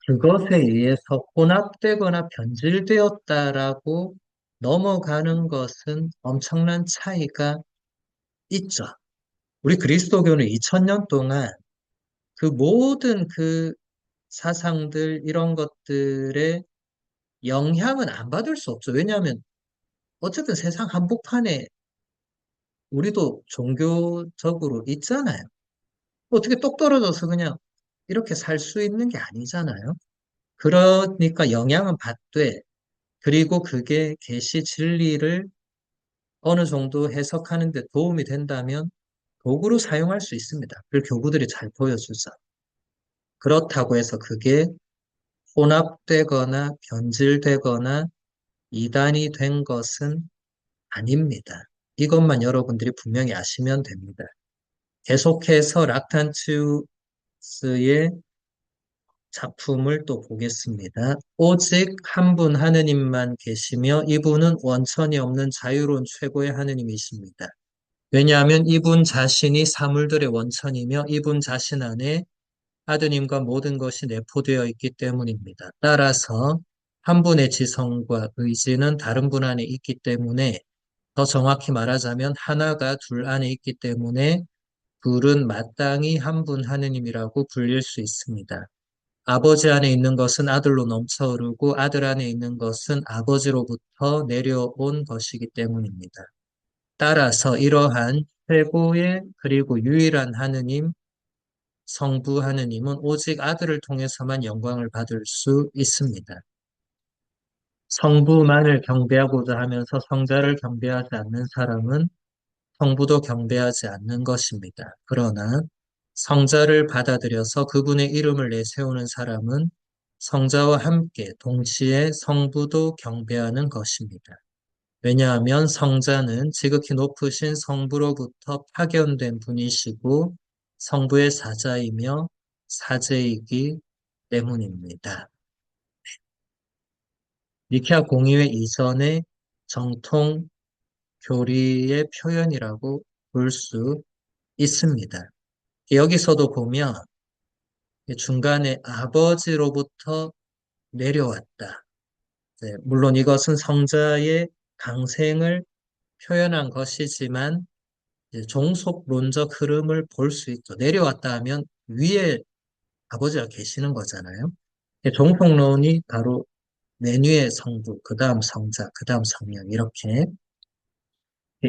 그것에 의해서 혼합되거나 변질되었다라고 넘어가는 것은 엄청난 차이가 있죠. 우리 그리스도교는 2000년 동안 그 모든 그 사상들, 이런 것들의 영향은 안 받을 수 없죠. 왜냐하면 어쨌든 세상 한복판에 우리도 종교적으로 있잖아요. 어떻게 똑 떨어져서 그냥 이렇게 살 수 있는 게 아니잖아요. 그러니까 영향은 받되, 그리고 그게 계시 진리를 어느 정도 해석하는 데 도움이 된다면 도구로 사용할 수 있습니다. 그걸 교구들이 잘 보여주죠. 그렇다고 해서 그게 혼합되거나 변질되거나 이단이 된 것은 아닙니다. 이것만 여러분들이 분명히 아시면 됩니다. 계속해서 락탄치우스의 작품을 또 보겠습니다. 오직 한 분 하느님만 계시며 이분은 원천이 없는 자유로운 최고의 하느님이십니다. 왜냐하면 이분 자신이 사물들의 원천이며 이분 자신 안에 아드님과 모든 것이 내포되어 있기 때문입니다. 따라서 한 분의 지성과 의지는 다른 분 안에 있기 때문에, 더 정확히 말하자면 하나가 둘 안에 있기 때문에 둘은 마땅히 한 분 하느님이라고 불릴 수 있습니다. 아버지 안에 있는 것은 아들로 넘쳐 흐르고 아들 안에 있는 것은 아버지로부터 내려온 것이기 때문입니다. 따라서 이러한 최고의 그리고 유일한 하느님, 성부 하느님은 오직 아들을 통해서만 영광을 받을 수 있습니다. 성부만을 경배하고자 하면서 성자를 경배하지 않는 사람은 성부도 경배하지 않는 것입니다. 그러나 성자를 받아들여서 그분의 이름을 내세우는 사람은 성자와 함께 동시에 성부도 경배하는 것입니다. 왜냐하면 성자는 지극히 높으신 성부로부터 파견된 분이시고 성부의 사자이며 사제이기 때문입니다. 니케아 공의회 이전의 정통 교리의 표현이라고 볼 수 있습니다. 여기서도 보면 중간에 아버지로부터 내려왔다. 네, 물론 이것은 성자의 강생을 표현한 것이지만 이제 종속론적 흐름을 볼 수 있죠. 내려왔다 하면 위에 아버지가 계시는 거잖아요. 종속론이 바로 맨 위에 성부, 그 다음 성자, 그 다음 성령 이렇게.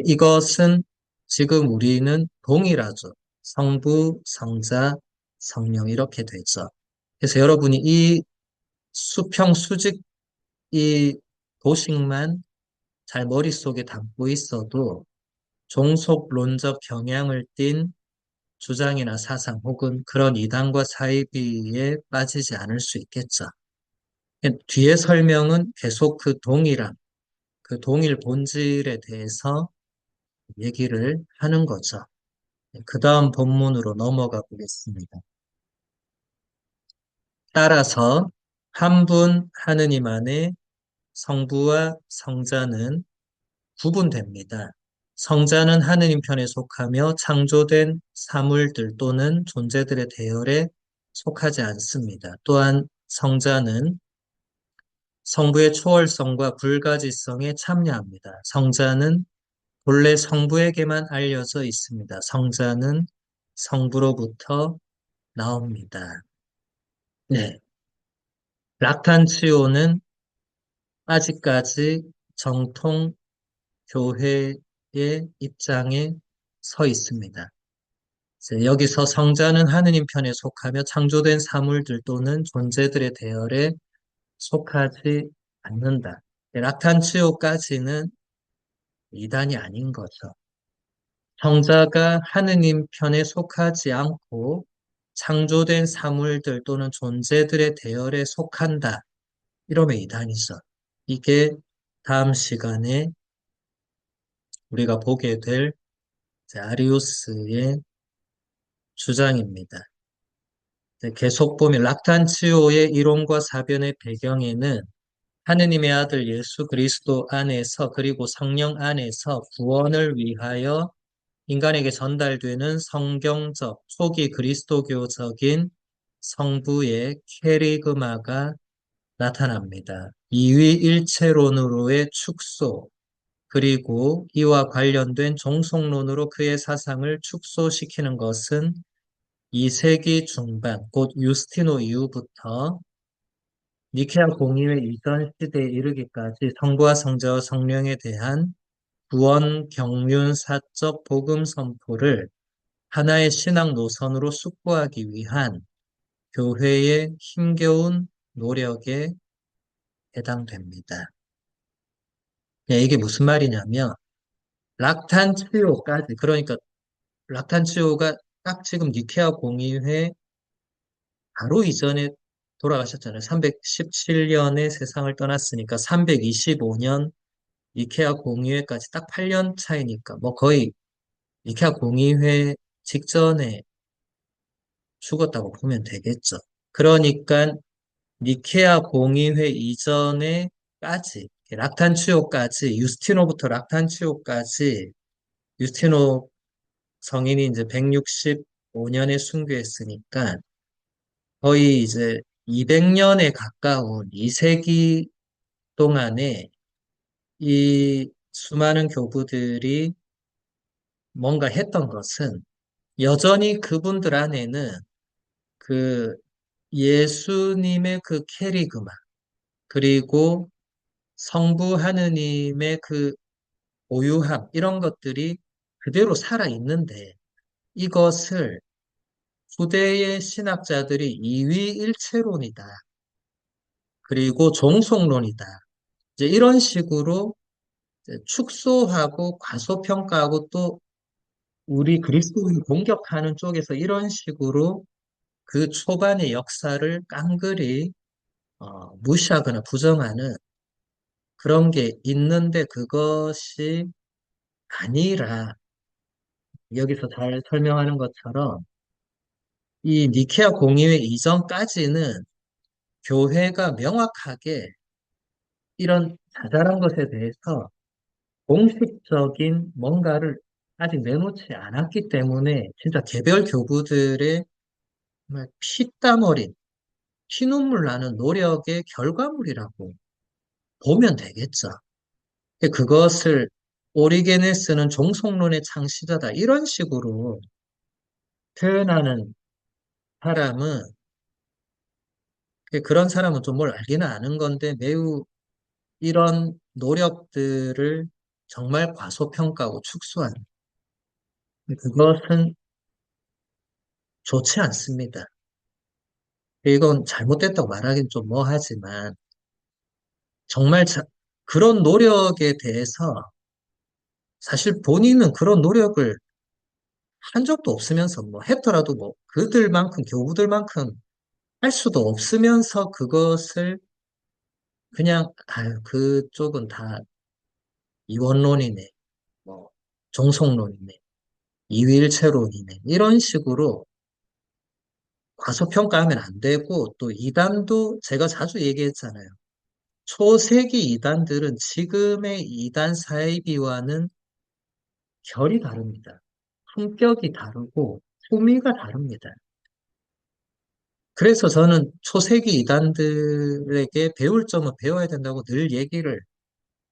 이것은 지금 우리는 동일하죠. 성부, 성자, 성령 이렇게 되죠. 그래서 여러분이 이 수평 수직 이 도식만 잘 머릿속에 담고 있어도 종속론적 경향을 띤 주장이나 사상 혹은 그런 이단과 사이비에 빠지지 않을 수 있겠죠. 뒤에 설명은 계속 그 동일함, 그 동일 본질에 대해서 얘기를 하는 거죠. 그 다음 본문으로 넘어가 보겠습니다. 따라서 한 분 하느님 안에 성부와 성자는 구분됩니다. 성자는 하느님 편에 속하며 창조된 사물들 또는 존재들의 대열에 속하지 않습니다. 또한 성자는 성부의 초월성과 불가지성에 참여합니다. 성자는 본래 성부에게만 알려져 있습니다. 성자는 성부로부터 나옵니다. 네. 락탄치오는 아직까지 정통 교회의 입장에 서 있습니다. 여기서 성자는 하느님 편에 속하며 창조된 사물들 또는 존재들의 대열에 속하지 않는다. 락탄치오까지는 이단이 아닌 거죠. 성자가 하느님 편에 속하지 않고 창조된 사물들 또는 존재들의 대열에 속한다. 이러면 이단이죠. 이게 다음 시간에 우리가 보게 될 아리우스의 주장입니다. 계속 보면 락탄치오의 이론과 사변의 배경에는 하느님의 아들 예수 그리스도 안에서 그리고 성령 안에서 구원을 위하여 인간에게 전달되는 성경적 초기 그리스도교적인 성부의 케리그마가 나타납니다. 이위일체론으로의 축소, 그리고 이와 관련된 종속론으로 그의 사상을 축소시키는 것은 2세기 중반, 곧 유스티노 이후부터 니케아 공의회 이전 시대에 이르기까지 성부와 성자와 성령에 대한 구원 경륜 사적 복음 선포를 하나의 신앙 노선으로 숙고하기 위한 교회의 힘겨운 노력에 해당됩니다. 이게 무슨 말이냐면 락탄치오까지 그러니까 락탄치오가 딱 지금 니케아 공의회 바로 이전에 돌아가셨잖아요. 317년에 세상을 떠났으니까 325년 니케아 공의회까지 딱 8년 차이니까 뭐 거의 니케아 공의회 직전에 죽었다고 보면 되겠죠. 그러니까 니케아 공의회 이전에까지 락탄치오까지 유스티노부터 락탄치오까지 유스티노 성인이 이제 165년에 순교했으니까 거의 이제 200년에 가까운 2세기 동안에 이 수많은 교부들이 뭔가 했던 것은 여전히 그분들 안에는 그 예수님의 그 캐리그마 그리고 성부 하느님의 그 오유함 이런 것들이 그대로 살아 있는데 이것을 후대의 신학자들이 이위일체론이다. 그리고 종속론이다. 이제 이런 식으로 이제 축소하고 과소평가하고 또 우리 그리스도인을 공격하는 쪽에서 이런 식으로 그 초반의 역사를 깡그리 무시하거나 부정하는 그런 게 있는데 그것이 아니라 여기서 잘 설명하는 것처럼 이 니케아 공의회 이전까지는 교회가 명확하게 이런 자잘한 것에 대해서 공식적인 뭔가를 아직 내놓지 않았기 때문에 진짜 개별 교부들의 정말 피땀 어린 피눈물 나는 노력의 결과물이라고 보면 되겠죠. 그것을 오리게네스는 종속론의 창시자다 이런 식으로 표현하는 사람은 그런 사람은 좀 뭘 알기는 아는 건데 매우 이런 노력들을 정말 과소평가하고 축소하는 그것은 좋지 않습니다. 이건 잘못됐다고 말하기는 좀 뭐하지만 정말 그런 노력에 대해서 사실 본인은 그런 노력을 한 적도 없으면서 뭐 했더라도 뭐 그들만큼 교우들만큼 할 수도 없으면서 그것을 그냥 아유 그쪽은 다 이원론이네 뭐 종속론이네 이위일체론이네 이런 식으로 과소평가하면 안 되고 또 이단도 제가 자주 얘기했잖아요. 초세기 이단들은 지금의 이단 사이비와는 결이 다릅니다. 품격이 다르고 품위가 다릅니다. 그래서 저는 초세기 이단들에게 배울 점은 배워야 된다고 늘 얘기를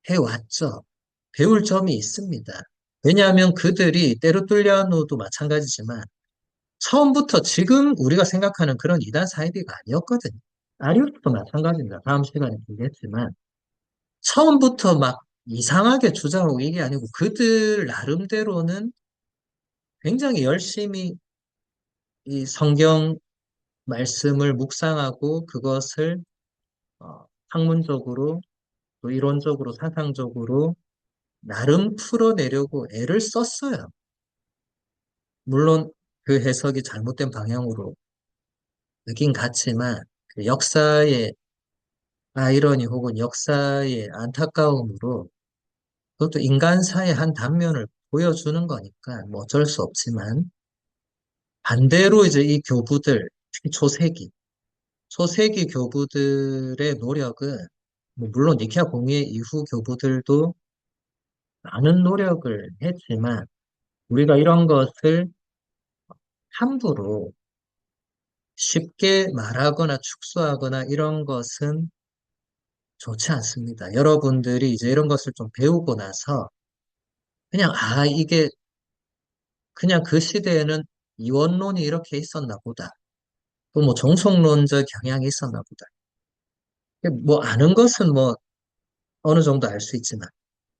해왔죠. 배울 점이 있습니다. 왜냐하면 그들이 때르툴리아노도 마찬가지지만 처음부터 지금 우리가 생각하는 그런 이단 사이비가 아니었거든요. 아리우스도 마찬가지입니다. 다음 시간에 보겠지만 처음부터 막 이상하게 주장하고 이게 아니고 그들 나름대로는 굉장히 열심히 이 성경 말씀을 묵상하고 그것을 학문적으로 또 이론적으로 사상적으로 나름 풀어내려고 애를 썼어요. 물론 그 해석이 잘못된 방향으로 느낀 같지만 그 역사의 아이러니 혹은 역사의 안타까움으로 그것도 인간사의 한 단면을 보여주는 거니까 뭐 어쩔 수 없지만 반대로 이제 이 교부들, 특히 초세기 교부들의 노력은 뭐 물론 니케아 공의회 이후 교부들도 많은 노력을 했지만 우리가 이런 것을 함부로 쉽게 말하거나 축소하거나 이런 것은 좋지 않습니다. 여러분들이 이제 이런 것을 좀 배우고 나서 그냥 이게 그냥 그 시대에는 이원론이 이렇게 있었나 보다. 또 뭐 종속론적 경향이 있었나 보다. 뭐 아는 것은 뭐 어느 정도 알 수 있지만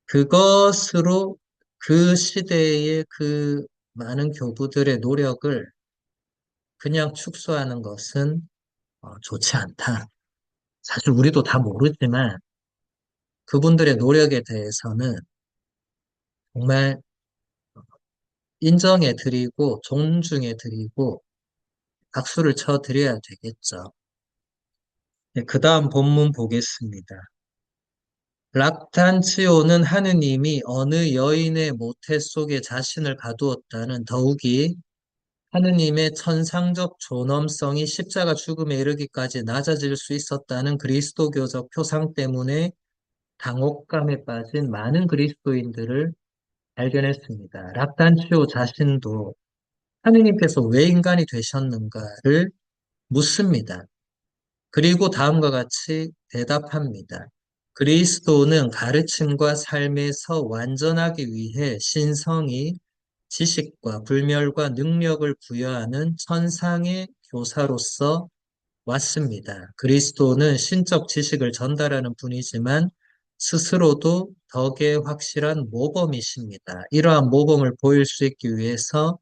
그것으로 그 시대의 그 많은 교부들의 노력을 그냥 축소하는 것은 좋지 않다. 사실 우리도 다 모르지만 그분들의 노력에 대해서는 정말 인정해 드리고 존중해 드리고 박수를 쳐 드려야 되겠죠. 네, 그 다음 본문 보겠습니다. 락탄치오는 하느님이 어느 여인의 모태 속에 자신을 가두었다는 더욱이 하느님의 천상적 존엄성이 십자가 죽음에 이르기까지 낮아질 수 있었다는 그리스도교적 표상 때문에 당혹감에 빠진 많은 그리스도인들을 발견했습니다. 락단치오 자신도 하느님께서 왜 인간이 되셨는가를 묻습니다. 그리고 다음과 같이 대답합니다. 그리스도는 가르침과 삶에서 완전하기 위해 신성이 지식과 불멸과 능력을 부여하는 천상의 교사로서 왔습니다. 그리스도는 신적 지식을 전달하는 분이지만 스스로도 덕의 확실한 모범이십니다. 이러한 모범을 보일 수 있기 위해서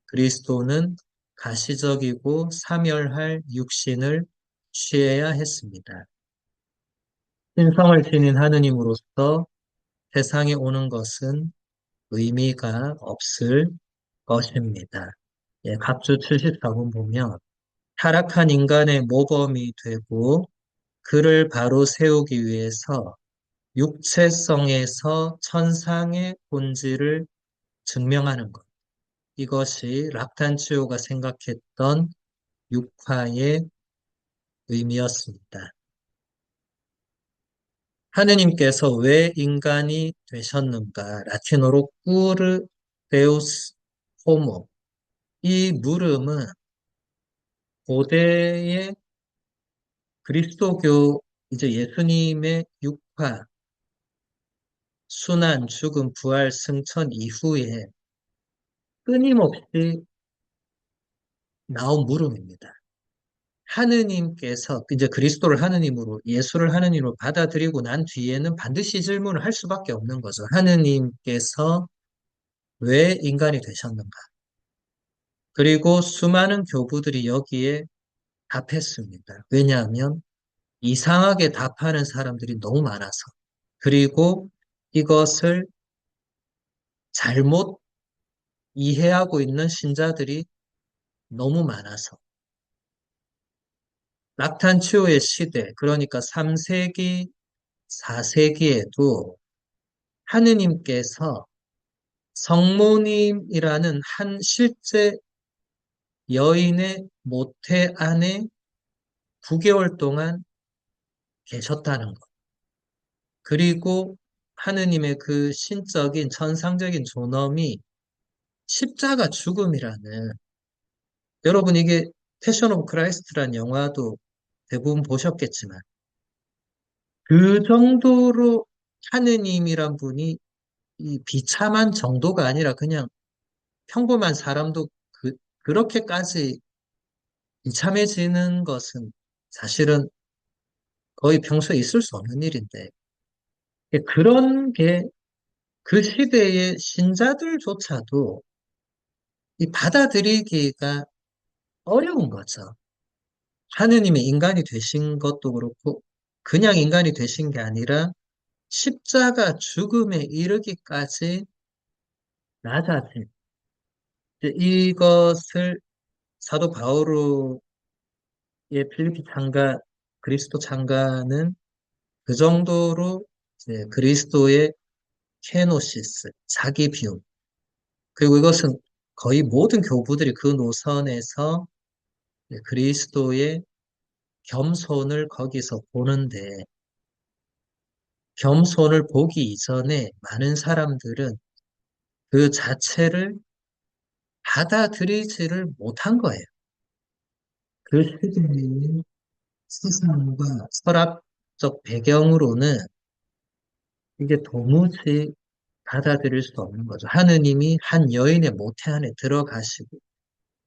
그리스도는 가시적이고 사멸할 육신을 취해야 했습니다. 신성을 지닌 하느님으로서 세상에 오는 것은 의미가 없을 것입니다. 예, 갑주 74번 보면 타락한 인간의 모범이 되고 그를 바로 세우기 위해서 육체성에서 천상의 본질을 증명하는 것. 이것이 락탄치오가 생각했던 육화의 의미였습니다. 하느님께서 왜 인간이 되셨는가? 라틴어로 꾸르 데우스 호모. 이 물음은 고대의 그리스도교 이제 예수님의 육화, 순환, 죽음, 부활, 승천 이후에 끊임없이 나온 물음입니다. 하느님께서 이제 그리스도를 하느님으로 예수를 하느님으로 받아들이고 난 뒤에는 반드시 질문을 할 수밖에 없는 거죠. 하느님께서 왜 인간이 되셨는가? 그리고 수많은 교부들이 여기에 답했습니다. 왜냐하면 이상하게 답하는 사람들이 너무 많아서. 그리고 이것을 잘못 이해하고 있는 신자들이 너무 많아서. 락탄치오의 시대, 그러니까 3세기, 4세기에도 하느님께서 성모님이라는 한 실제 여인의 모태 안에 9개월 동안 계셨다는 것. 그리고 하느님의 그 신적인 천상적인 존엄이 십자가 죽음이라는 여러분 이게 패션 오브 크라이스트란 영화도 대부분 보셨겠지만 그 정도로 하느님이란 분이 이 비참한 정도가 아니라 그냥 평범한 사람도 그렇게까지 비참해지는 것은 사실은 거의 평소에 있을 수 없는 일인데 그런 게 그 시대의 신자들조차도 이 받아들이기가 어려운 거죠. 하느님이 인간이 되신 것도 그렇고 그냥 인간이 되신 게 아니라 십자가 죽음에 이르기까지 낮아진 이것을 사도 바오로의 필리피 장가 그리스도 장가는 그 정도로 이제 그리스도의 케노시스 자기 비움 그리고 이것은 거의 모든 교부들이 그 노선에서 그리스도의 겸손을 거기서 보는데 겸손을 보기 이전에 많은 사람들은 그 자체를 받아들이지를 못한 거예요. 그 시대의思想과 철학적 배경으로는 이게 도무지 받아들일 수 없는 거죠. 하느님이 한 여인의 모태 안에 들어가시고,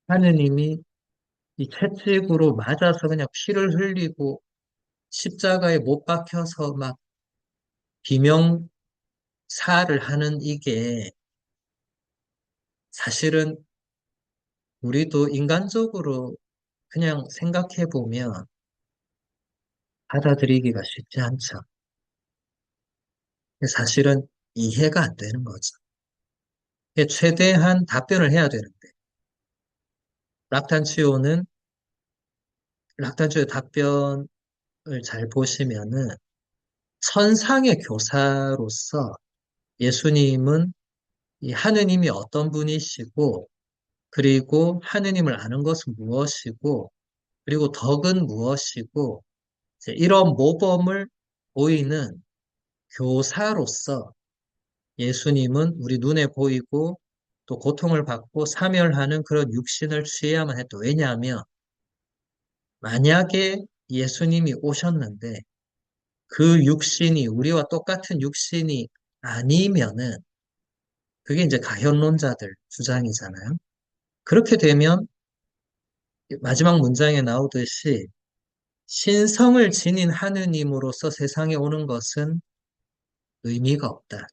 하느님이 이 채찍으로 맞아서 그냥 피를 흘리고 십자가에 못 박혀서 막 비명사를 하는 이게 사실은 우리도 인간적으로 그냥 생각해 보면 받아들이기가 쉽지 않죠. 사실은 이해가 안 되는 거죠. 최대한 답변을 해야 되는데, 락탄치오는, 락탄치오의 답변을 잘 보시면은, 선상의 교사로서 예수님은 이 하느님이 어떤 분이시고, 그리고 하느님을 아는 것은 무엇이고, 그리고 덕은 무엇이고, 이제 이런 모범을 보이는 교사로서 예수님은 우리 눈에 보이고 또 고통을 받고 사멸하는 그런 육신을 취해야만 했다. 왜냐하면 만약에 예수님이 오셨는데 그 육신이 우리와 똑같은 육신이 아니면은 그게 이제 가현론자들 주장이잖아요. 그렇게 되면 마지막 문장에 나오듯이 신성을 지닌 하느님으로서 세상에 오는 것은 의미가 없다.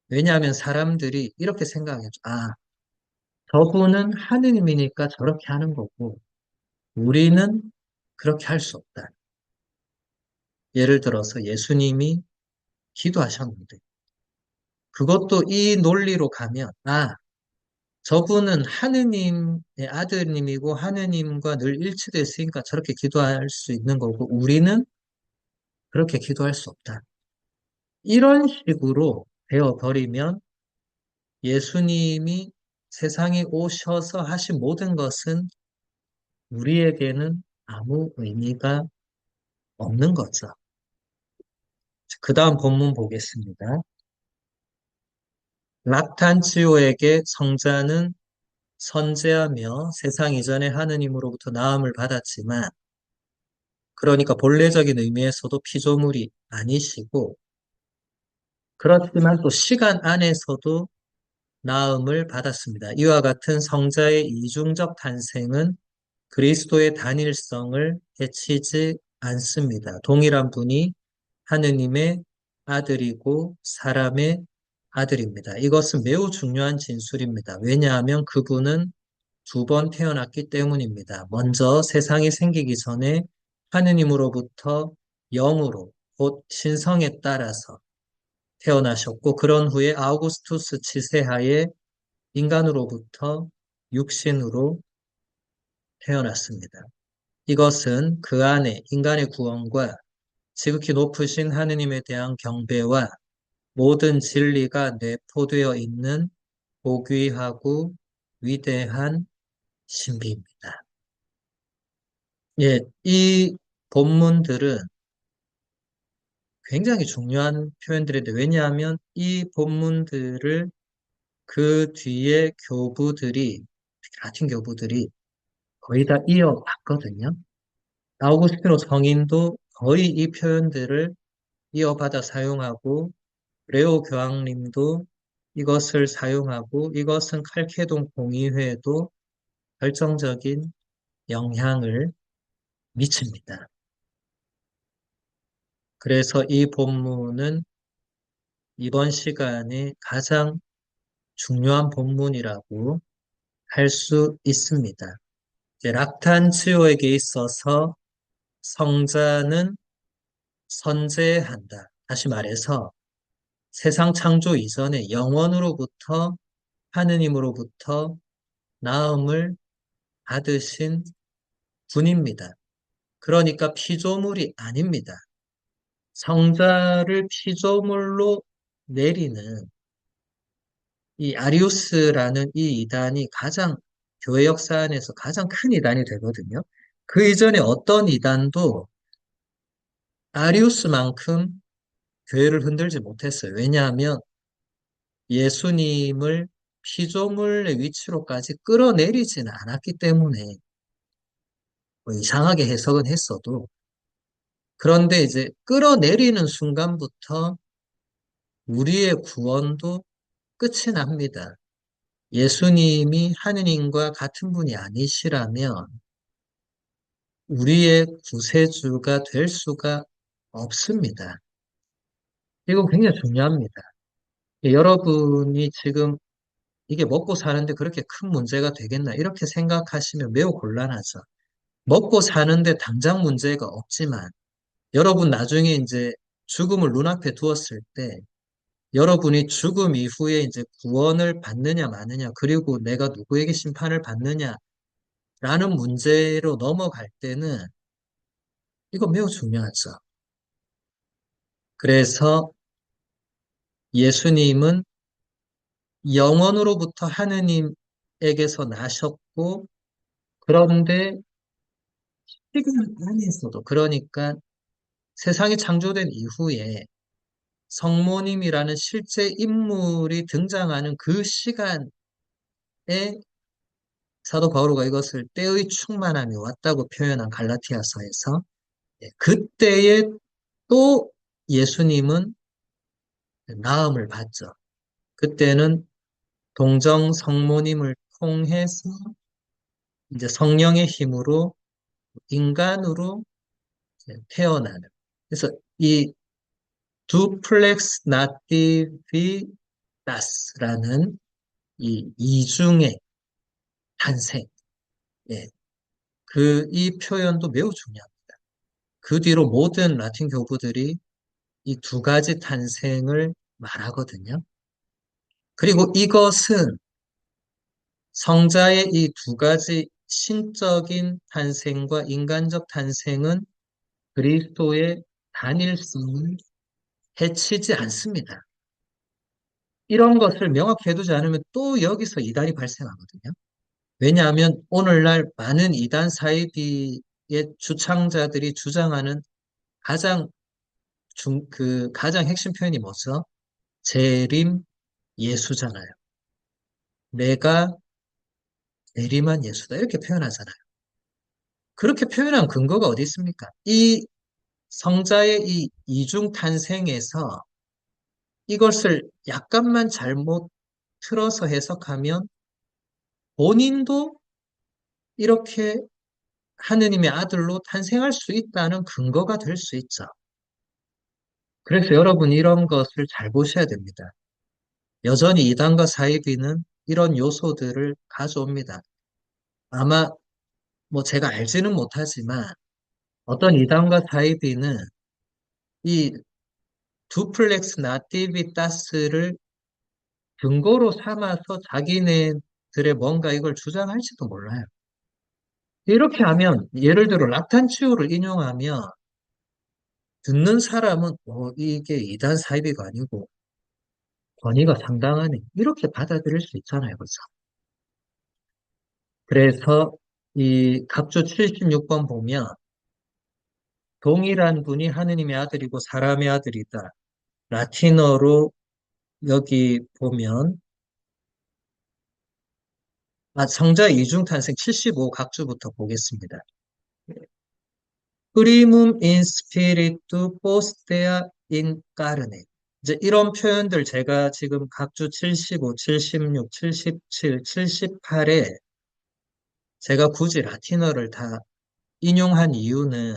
왜냐하면 사람들이 이렇게 생각해죠. 아, 저분은 하느님이니까 저렇게 하는 거고, 우리는 그렇게 할 수 없다. 예를 들어서 예수님이 기도하셨는데, 그것도 이 논리로 가면, 아, 저분은 하느님의 아들님이고 하느님과 늘 일치되어 있으니까 저렇게 기도할 수 있는 거고, 우리는 그렇게 기도할 수 없다. 이런 식으로 되어버리면 예수님이 세상에 오셔서 하신 모든 것은 우리에게는 아무 의미가 없는 거죠. 그 다음 본문 보겠습니다. 락탄치오에게 성자는 선제하며 세상 이전에 하느님으로부터 나음을 받았지만, 그러니까 본래적인 의미에서도 피조물이 아니시고, 그렇지만 또 시간 안에서도 나음을 받았습니다. 이와 같은 성자의 이중적 탄생은 그리스도의 단일성을 해치지 않습니다. 동일한 분이 하느님의 아들이고 사람의 아들입니다. 이것은 매우 중요한 진술입니다. 왜냐하면 그분은 두 번 태어났기 때문입니다. 먼저 세상이 생기기 전에 하느님으로부터 영으로 곧 신성에 따라서 태어나셨고 그런 후에 아우구스투스 치세하에 인간으로부터 육신으로 태어났습니다. 이것은 그 안에 인간의 구원과 지극히 높으신 하느님에 대한 경배와 모든 진리가 내포되어 있는 고귀하고 위대한 신비입니다. 예, 이 본문들은 굉장히 중요한 표현들인데, 왜냐하면 이 본문들을 그 뒤에 교부들이, 라틴 교부들이 거의 다 이어갔거든요. 아우구스티노 성인도 거의 이 표현들을 이어받아 사용하고, 레오 교황님도 이것을 사용하고, 이것은 칼케돈 공의회도 결정적인 영향을 미칩니다. 그래서 이 본문은 이번 시간에 가장 중요한 본문이라고 할 수 있습니다. 이제 락탄치오에게 있어서 성자는 선제한다. 다시 말해서 세상 창조 이전에 영원으로부터 하느님으로부터 나음을 받으신 분입니다. 그러니까 피조물이 아닙니다. 성자를 피조물로 내리는 이 아리우스라는 이 이단이 가장 교회 역사 안에서 가장 큰 이단이 되거든요. 그 이전에 어떤 이단도 아리우스만큼 교회를 흔들지 못했어요. 왜냐하면 예수님을 피조물의 위치로까지 끌어내리지는 않았기 때문에 뭐 이상하게 해석은 했어도 그런데 이제 끌어내리는 순간부터 우리의 구원도 끝이 납니다. 예수님이 하느님과 같은 분이 아니시라면 우리의 구세주가 될 수가 없습니다. 이거 굉장히 중요합니다. 여러분이 지금 이게 먹고 사는데 그렇게 큰 문제가 되겠나 이렇게 생각하시면 매우 곤란하죠. 먹고 사는데 당장 문제가 없지만 여러분 나중에 이제 죽음을 눈앞에 두었을 때 여러분이 죽음 이후에 이제 구원을 받느냐 마느냐 그리고 내가 누구에게 심판을 받느냐라는 문제로 넘어갈 때는 이거 매우 중요하죠. 그래서 예수님은 영원으로부터 하느님에게서 나셨고 그런데 시간 안에서도 그러니까 세상이 창조된 이후에 성모님이라는 실제 인물이 등장하는 그 시간에 사도 바오로가 이것을 때의 충만함이 왔다고 표현한 갈라티아서에서 그때에 또 예수님은 나음을 받죠. 그때는 동정 성모님을 통해서 이제 성령의 힘으로 인간으로 태어나는. 그래서 이 두플렉스 나티비다스라는 이 이중의 탄생. 예. 이 표현도 매우 중요합니다. 그 뒤로 모든 라틴 교부들이 이 두 가지 탄생을 말하거든요. 그리고 이것은 성자의 이 두 가지 신적인 탄생과 인간적 탄생은 그리스도의 단일성을 해치지 않습니다. 이런 것을 명확히 해두지 않으면 또 여기서 이단이 발생하거든요. 왜냐하면 오늘날 많은 이단 사이비의 주창자들이 주장하는 가장 가장 핵심 표현이 뭐죠? 재림 예수잖아요. 내가 내림한 예수다. 이렇게 표현하잖아요. 그렇게 표현한 근거가 어디 있습니까? 이 성자의 이 이중 탄생에서 이것을 약간만 잘못 틀어서 해석하면 본인도 이렇게 하느님의 아들로 탄생할 수 있다는 근거가 될 수 있죠. 그래서 여러분 이런 것을 잘 보셔야 됩니다. 여전히 이단과 사이비는 이런 요소들을 가져옵니다. 아마 뭐 제가 알지는 못하지만 어떤 이단과 사이비는 이 두플렉스 나티비타스를 근거로 삼아서 자기네들의 뭔가 이걸 주장할지도 몰라요. 이렇게 하면 예를 들어 락탄치오를 인용하면 듣는 사람은 이게 이단 사이비가 아니고 권위가 상당하네 이렇게 받아들일 수 있잖아요. 그죠? 그래서 이 갑주 76번 보면 동일한 분이 하느님의 아들이고 사람의 아들이다. 라틴어로 여기 보면 성자 이중탄생 75 각주부터 보겠습니다. Primum in spiritu postea in carne. 이제 이런 표현들 제가 지금 각주 75, 76, 77, 78에 제가 굳이 라틴어를 다 인용한 이유는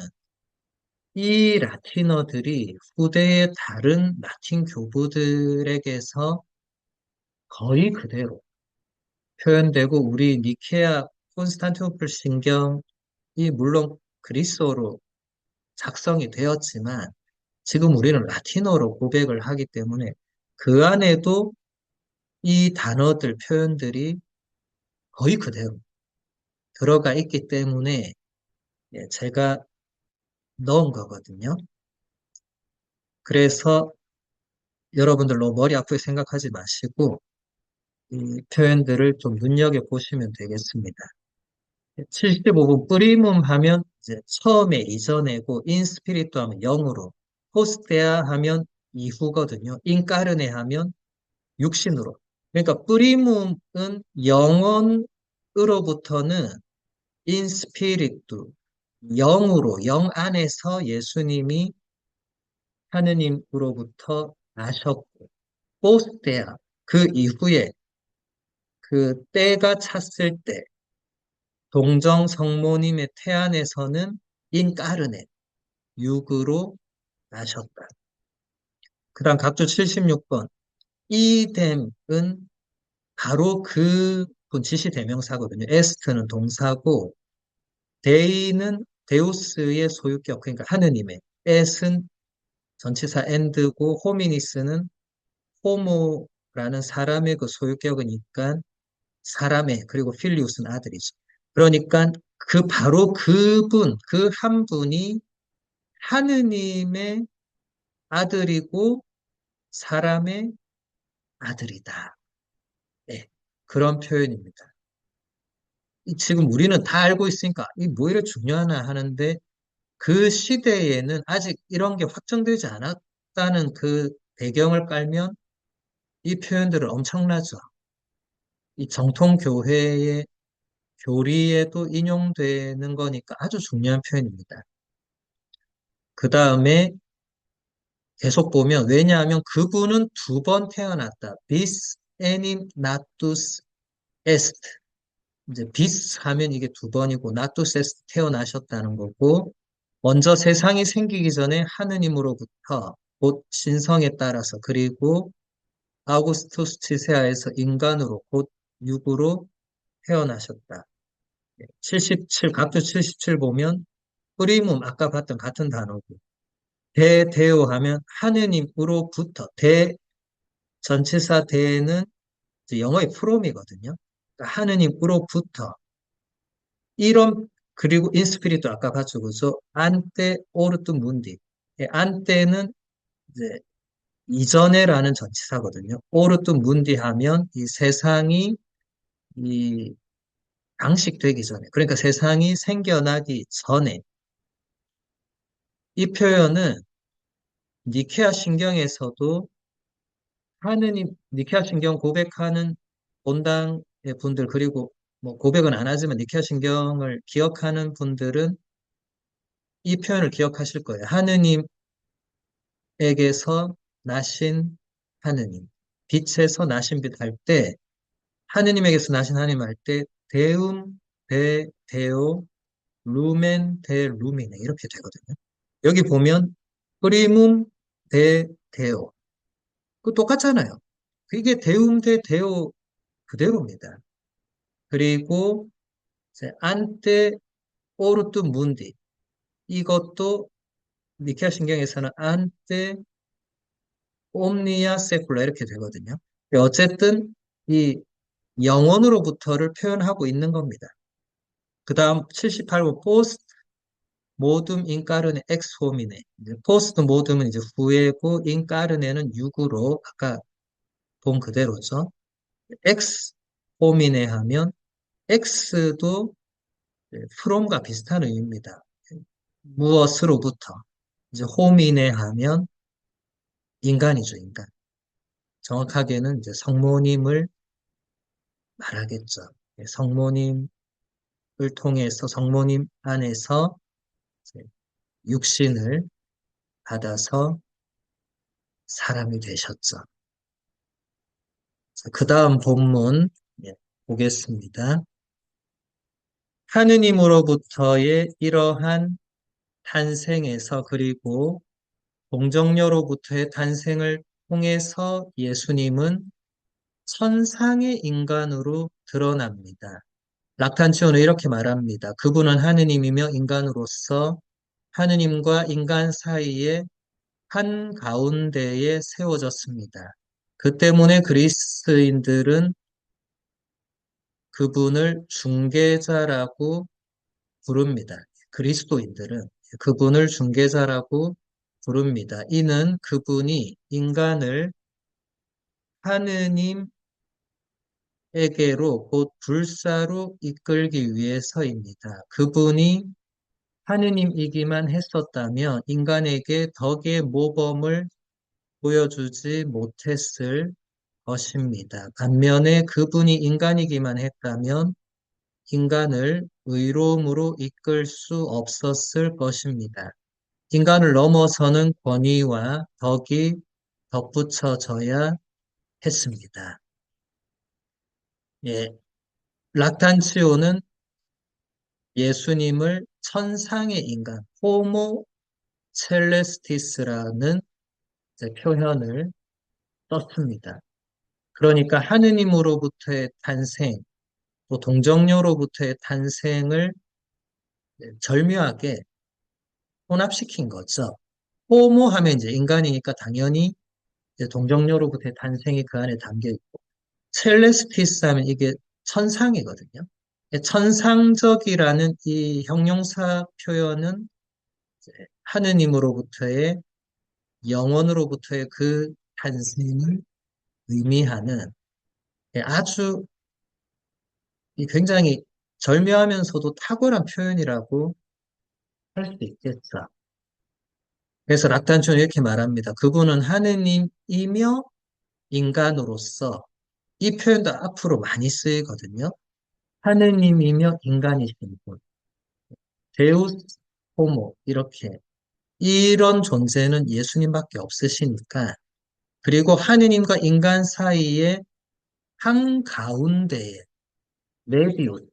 이 라틴어들이 후대의 다른 라틴 교부들에게서 거의 그대로 표현되고 우리 니케아 콘스탄티노플 신경이 물론 그리스어로 작성이 되었지만 지금 우리는 라틴어로 고백을 하기 때문에 그 안에도 이 단어들, 표현들이 거의 그대로 들어가 있기 때문에 제가 넣은 거거든요. 그래서 여러분들 너무 머리 아프게 생각하지 마시고 이 표현들을 좀 눈여겨보시면 되겠습니다. 75분 뿌리문 하면 이제 처음에 이전에고 인스피리트 하면 영으로 포스테아 하면 이후거든요. 인까르네 하면 육신으로. 그러니까 뿌리문은 영원으로부터는 인스피리트 영으로 영 안에서 예수님이 하느님으로부터 나셨고 포스테아 그 이후에 그 때가 찼을 때 동정 성모님의 태안에서는 인까르네, 육으로 나셨다. 그 다음 각주 76번. 이뎀은 바로 그분 지시대명사거든요. 에스트는 동사고, 데이는 데우스의 소유격, 그러니까 하느님의, 엣은 전치사 엔드고, 호미니스는 호모라는 사람의 그 소유격이니까 사람의, 그리고 필리우스는 아들이죠. 그러니까 그 바로 그분, 그 한 분이 하느님의 아들이고 사람의 아들이다. 네, 그런 표현입니다. 지금 우리는 다 알고 있으니까 이 뭐 이래 중요하나 하는데 그 시대에는 아직 이런 게 확정되지 않았다는 그 배경을 깔면 이 표현들은 엄청나죠. 이 정통 교회의 교리에도 인용되는 거니까 아주 중요한 표현입니다. 그 다음에 계속 보면 왜냐하면 그분은 두 번 태어났다. bis enim natus est. 이제 bis 하면 이게 두 번이고 natus est 태어나셨다는 거고 먼저 세상이 생기기 전에 하느님으로부터 곧 신성에 따라서 그리고 아우구스투스 치세아에서 인간으로 곧 육으로 태어나셨다. 77, 각주 77 보면 프리문 아까 봤던 같은 단어고 대대오 하면 하느님으로부터 대 전치사 대는 이제 영어의 프롬이거든요. 그러니까 하느님으로부터 이런 그리고 인스피리도 아까 봤죠, 그죠? 안테 오르투 문디. 안테는 이제 이전에라는 전치사거든요. 오르투 문디 하면 이 세상이 이 장식되기 전에, 그러니까 세상이 생겨나기 전에 이 표현은 니케아 신경에서도 하느님, 니케아 신경 고백하는 본당의 분들, 그리고 뭐 고백은 안 하지만 니케아 신경을 기억하는 분들은 이 표현을 기억하실 거예요. 하느님에게서 나신 하느님. 빛에서 나신 빛 할 때, 하느님에게서 나신 하느님 할 때, 데움, 데, 데오, 루멘, 데, 루미네. 이렇게 되거든요. 여기 보면, 프리문, 데, 데오. 그 똑같잖아요. 이게 데움, 데, 데오 그대로입니다. 그리고 이제 안테 오르투 문디 이것도 니케아 신경에서는 안테 옴니아 세쿨라 이렇게 되거든요. 어쨌든 이 영원으로부터를 표현하고 있는 겁니다. 그 다음 78번 포스트 모둠 인까르네 엑스 호미네. 포스트 모둠은 이제 후에고 인까르네는 육으로 아까 본 그대로죠. 엑스 호미네 하면 엑스도 from과 비슷한 의미입니다. 무엇으로부터. 이제 호미네 하면 인간이죠, 인간. 정확하게는 이제 성모님을 말하겠죠. 성모님을 통해서 성모님 안에서 이제 육신을 받아서 사람이 되셨죠. 그 다음 본문 보겠습니다. 하느님으로부터의 이러한 탄생에서 그리고 동정녀로부터의 탄생을 통해서 예수님은 천상의 인간으로 드러납니다. 락탄치오는 이렇게 말합니다. 그분은 하느님이며 인간으로서 하느님과 인간 사이에 한 가운데에 세워졌습니다. 그 때문에 그리스인들은 그분을 중개자라고 부릅니다. 그리스도인들은 그분을 중개자라고 부릅니다. 이는 그분이 인간을 하느님 에게로 곧 불사로 이끌기 위해서입니다. 그분이 하느님이기만 했었다면 인간에게 덕의 모범을 보여주지 못했을 것입니다. 반면에 그분이 인간이기만 했다면 인간을 의로움으로 이끌 수 없었을 것입니다. 인간을 넘어서는 권위와 덕이 덧붙여져야 했습니다. 예, 락탄치오는 예수님을 천상의 인간, 호모 첼레스티스라는 이제 표현을 썼습니다. 그러니까 하느님으로부터의 탄생, 또 동정녀로부터의 탄생을 절묘하게 혼합시킨 거죠. 호모 하면 이제 인간이니까 당연히 이제 동정녀로부터의 탄생이 그 안에 담겨 있고, 첼레스티스 하면 이게 천상이거든요. 천상적이라는 이 형용사 표현은 이제 하느님으로부터의 영원으로부터의 그 탄생을 의미하는 아주 이 굉장히 절묘하면서도 탁월한 표현이라고 할 수 있겠죠. 그래서 락단주는 이렇게 말합니다. 그분은 하느님이며 인간으로서 이 표현도 앞으로 많이 쓰이거든요. 하느님이며 인간이신 분. 데우스 호모 이렇게 이런 존재는 예수님밖에 없으시니까 그리고 하느님과 인간 사이에 한가운데에 메비우스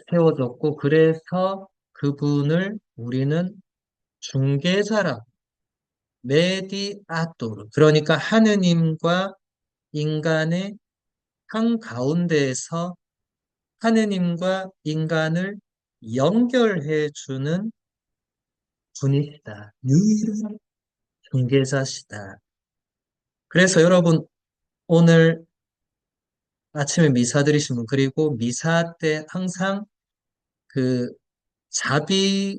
세워졌고 그래서 그분을 우리는 중개자라고 메디아토르 그러니까 하느님과 인간의 한가운데에서 하느님과 인간을 연결해 주는 분이시다. 유일한 중개자시다. 그래서 여러분 오늘 아침에 미사 드리신 분 그리고 미사 때 항상 그 자비송을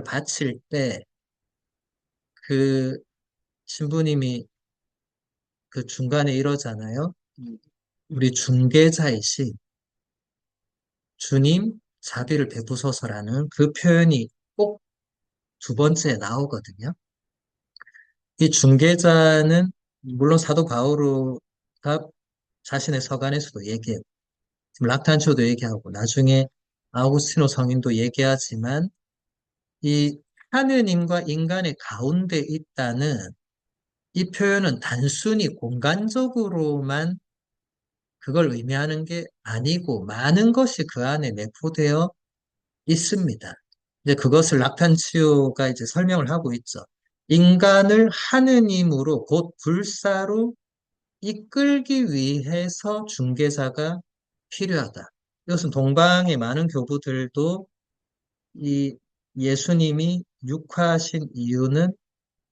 바칠 때 그 신부님이 그 중간에 이러잖아요. 우리 중개자이신 주님 자비를 베푸소서라는 그 표현이 꼭 두 번째에 나오거든요. 이 중개자는 물론 사도 바오로가 자신의 서간에서도 얘기해요. 지금 락탄초도 얘기하고 나중에 아우구스티노 성인도 얘기하지만 이 하느님과 인간의 가운데 있다는 이 표현은 단순히 공간적으로만 그걸 의미하는 게 아니고 많은 것이 그 안에 내포되어 있습니다. 이제 그것을 락탄치오가 이제 설명을 하고 있죠. 인간을 하느님으로 곧 불사로 이끌기 위해서 중개자가 필요하다. 이것은 동방의 많은 교부들도 이 예수님이 육화하신 이유는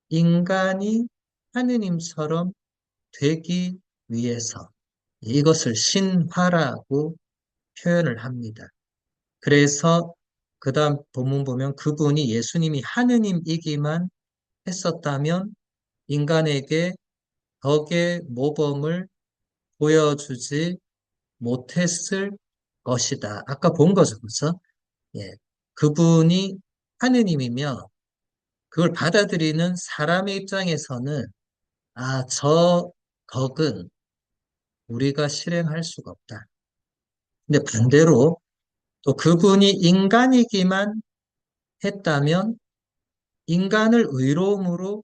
인간이 하느님처럼 되기 위해서 이것을 신화라고 표현을 합니다. 그래서 그 다음 본문 보면 그분이 예수님이 하느님이기만 했었다면 인간에게 덕의 모범을 보여주지 못했을 것이다. 아까 본 거죠, 그렇죠? 예. 그분이 하느님이며 그걸 받아들이는 사람의 입장에서는 저 덕은 우리가 실행할 수가 없다. 근데 반대로 또 그분이 인간이기만 했다면 인간을 의로움으로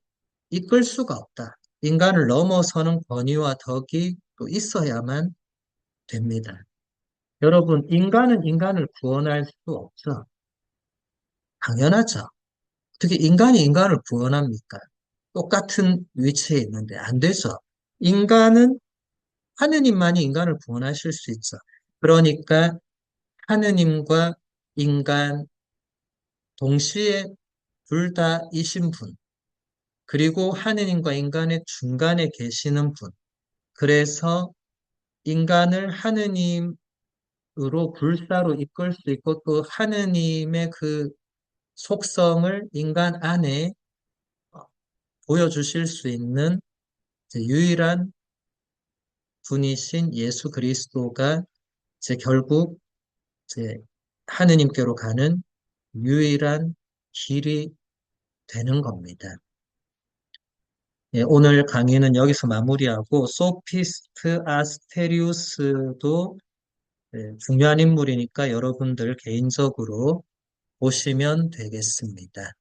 이끌 수가 없다. 인간을 넘어서는 권위와 덕이 또 있어야만 됩니다. 여러분, 인간은 인간을 구원할 수 없죠. 당연하죠. 어떻게 인간이 인간을 구원합니까? 똑같은 위치에 있는데 안 되죠. 인간은 하느님만이 인간을 구원하실 수 있죠. 그러니까 하느님과 인간 동시에 둘 다이신 분, 그리고 하느님과 인간의 중간에 계시는 분. 그래서 인간을 하느님으로 불사로 이끌 수 있고 또 하느님의 그 속성을 인간 안에 보여주실 수 있는 유일한 분이신 예수 그리스도가 결국 하느님께로 가는 유일한 길이 되는 겁니다. 예, 오늘 강의는 여기서 마무리하고 소피스트 아스테리우스도 중요한 인물이니까 여러분들 개인적으로 보시면 되겠습니다.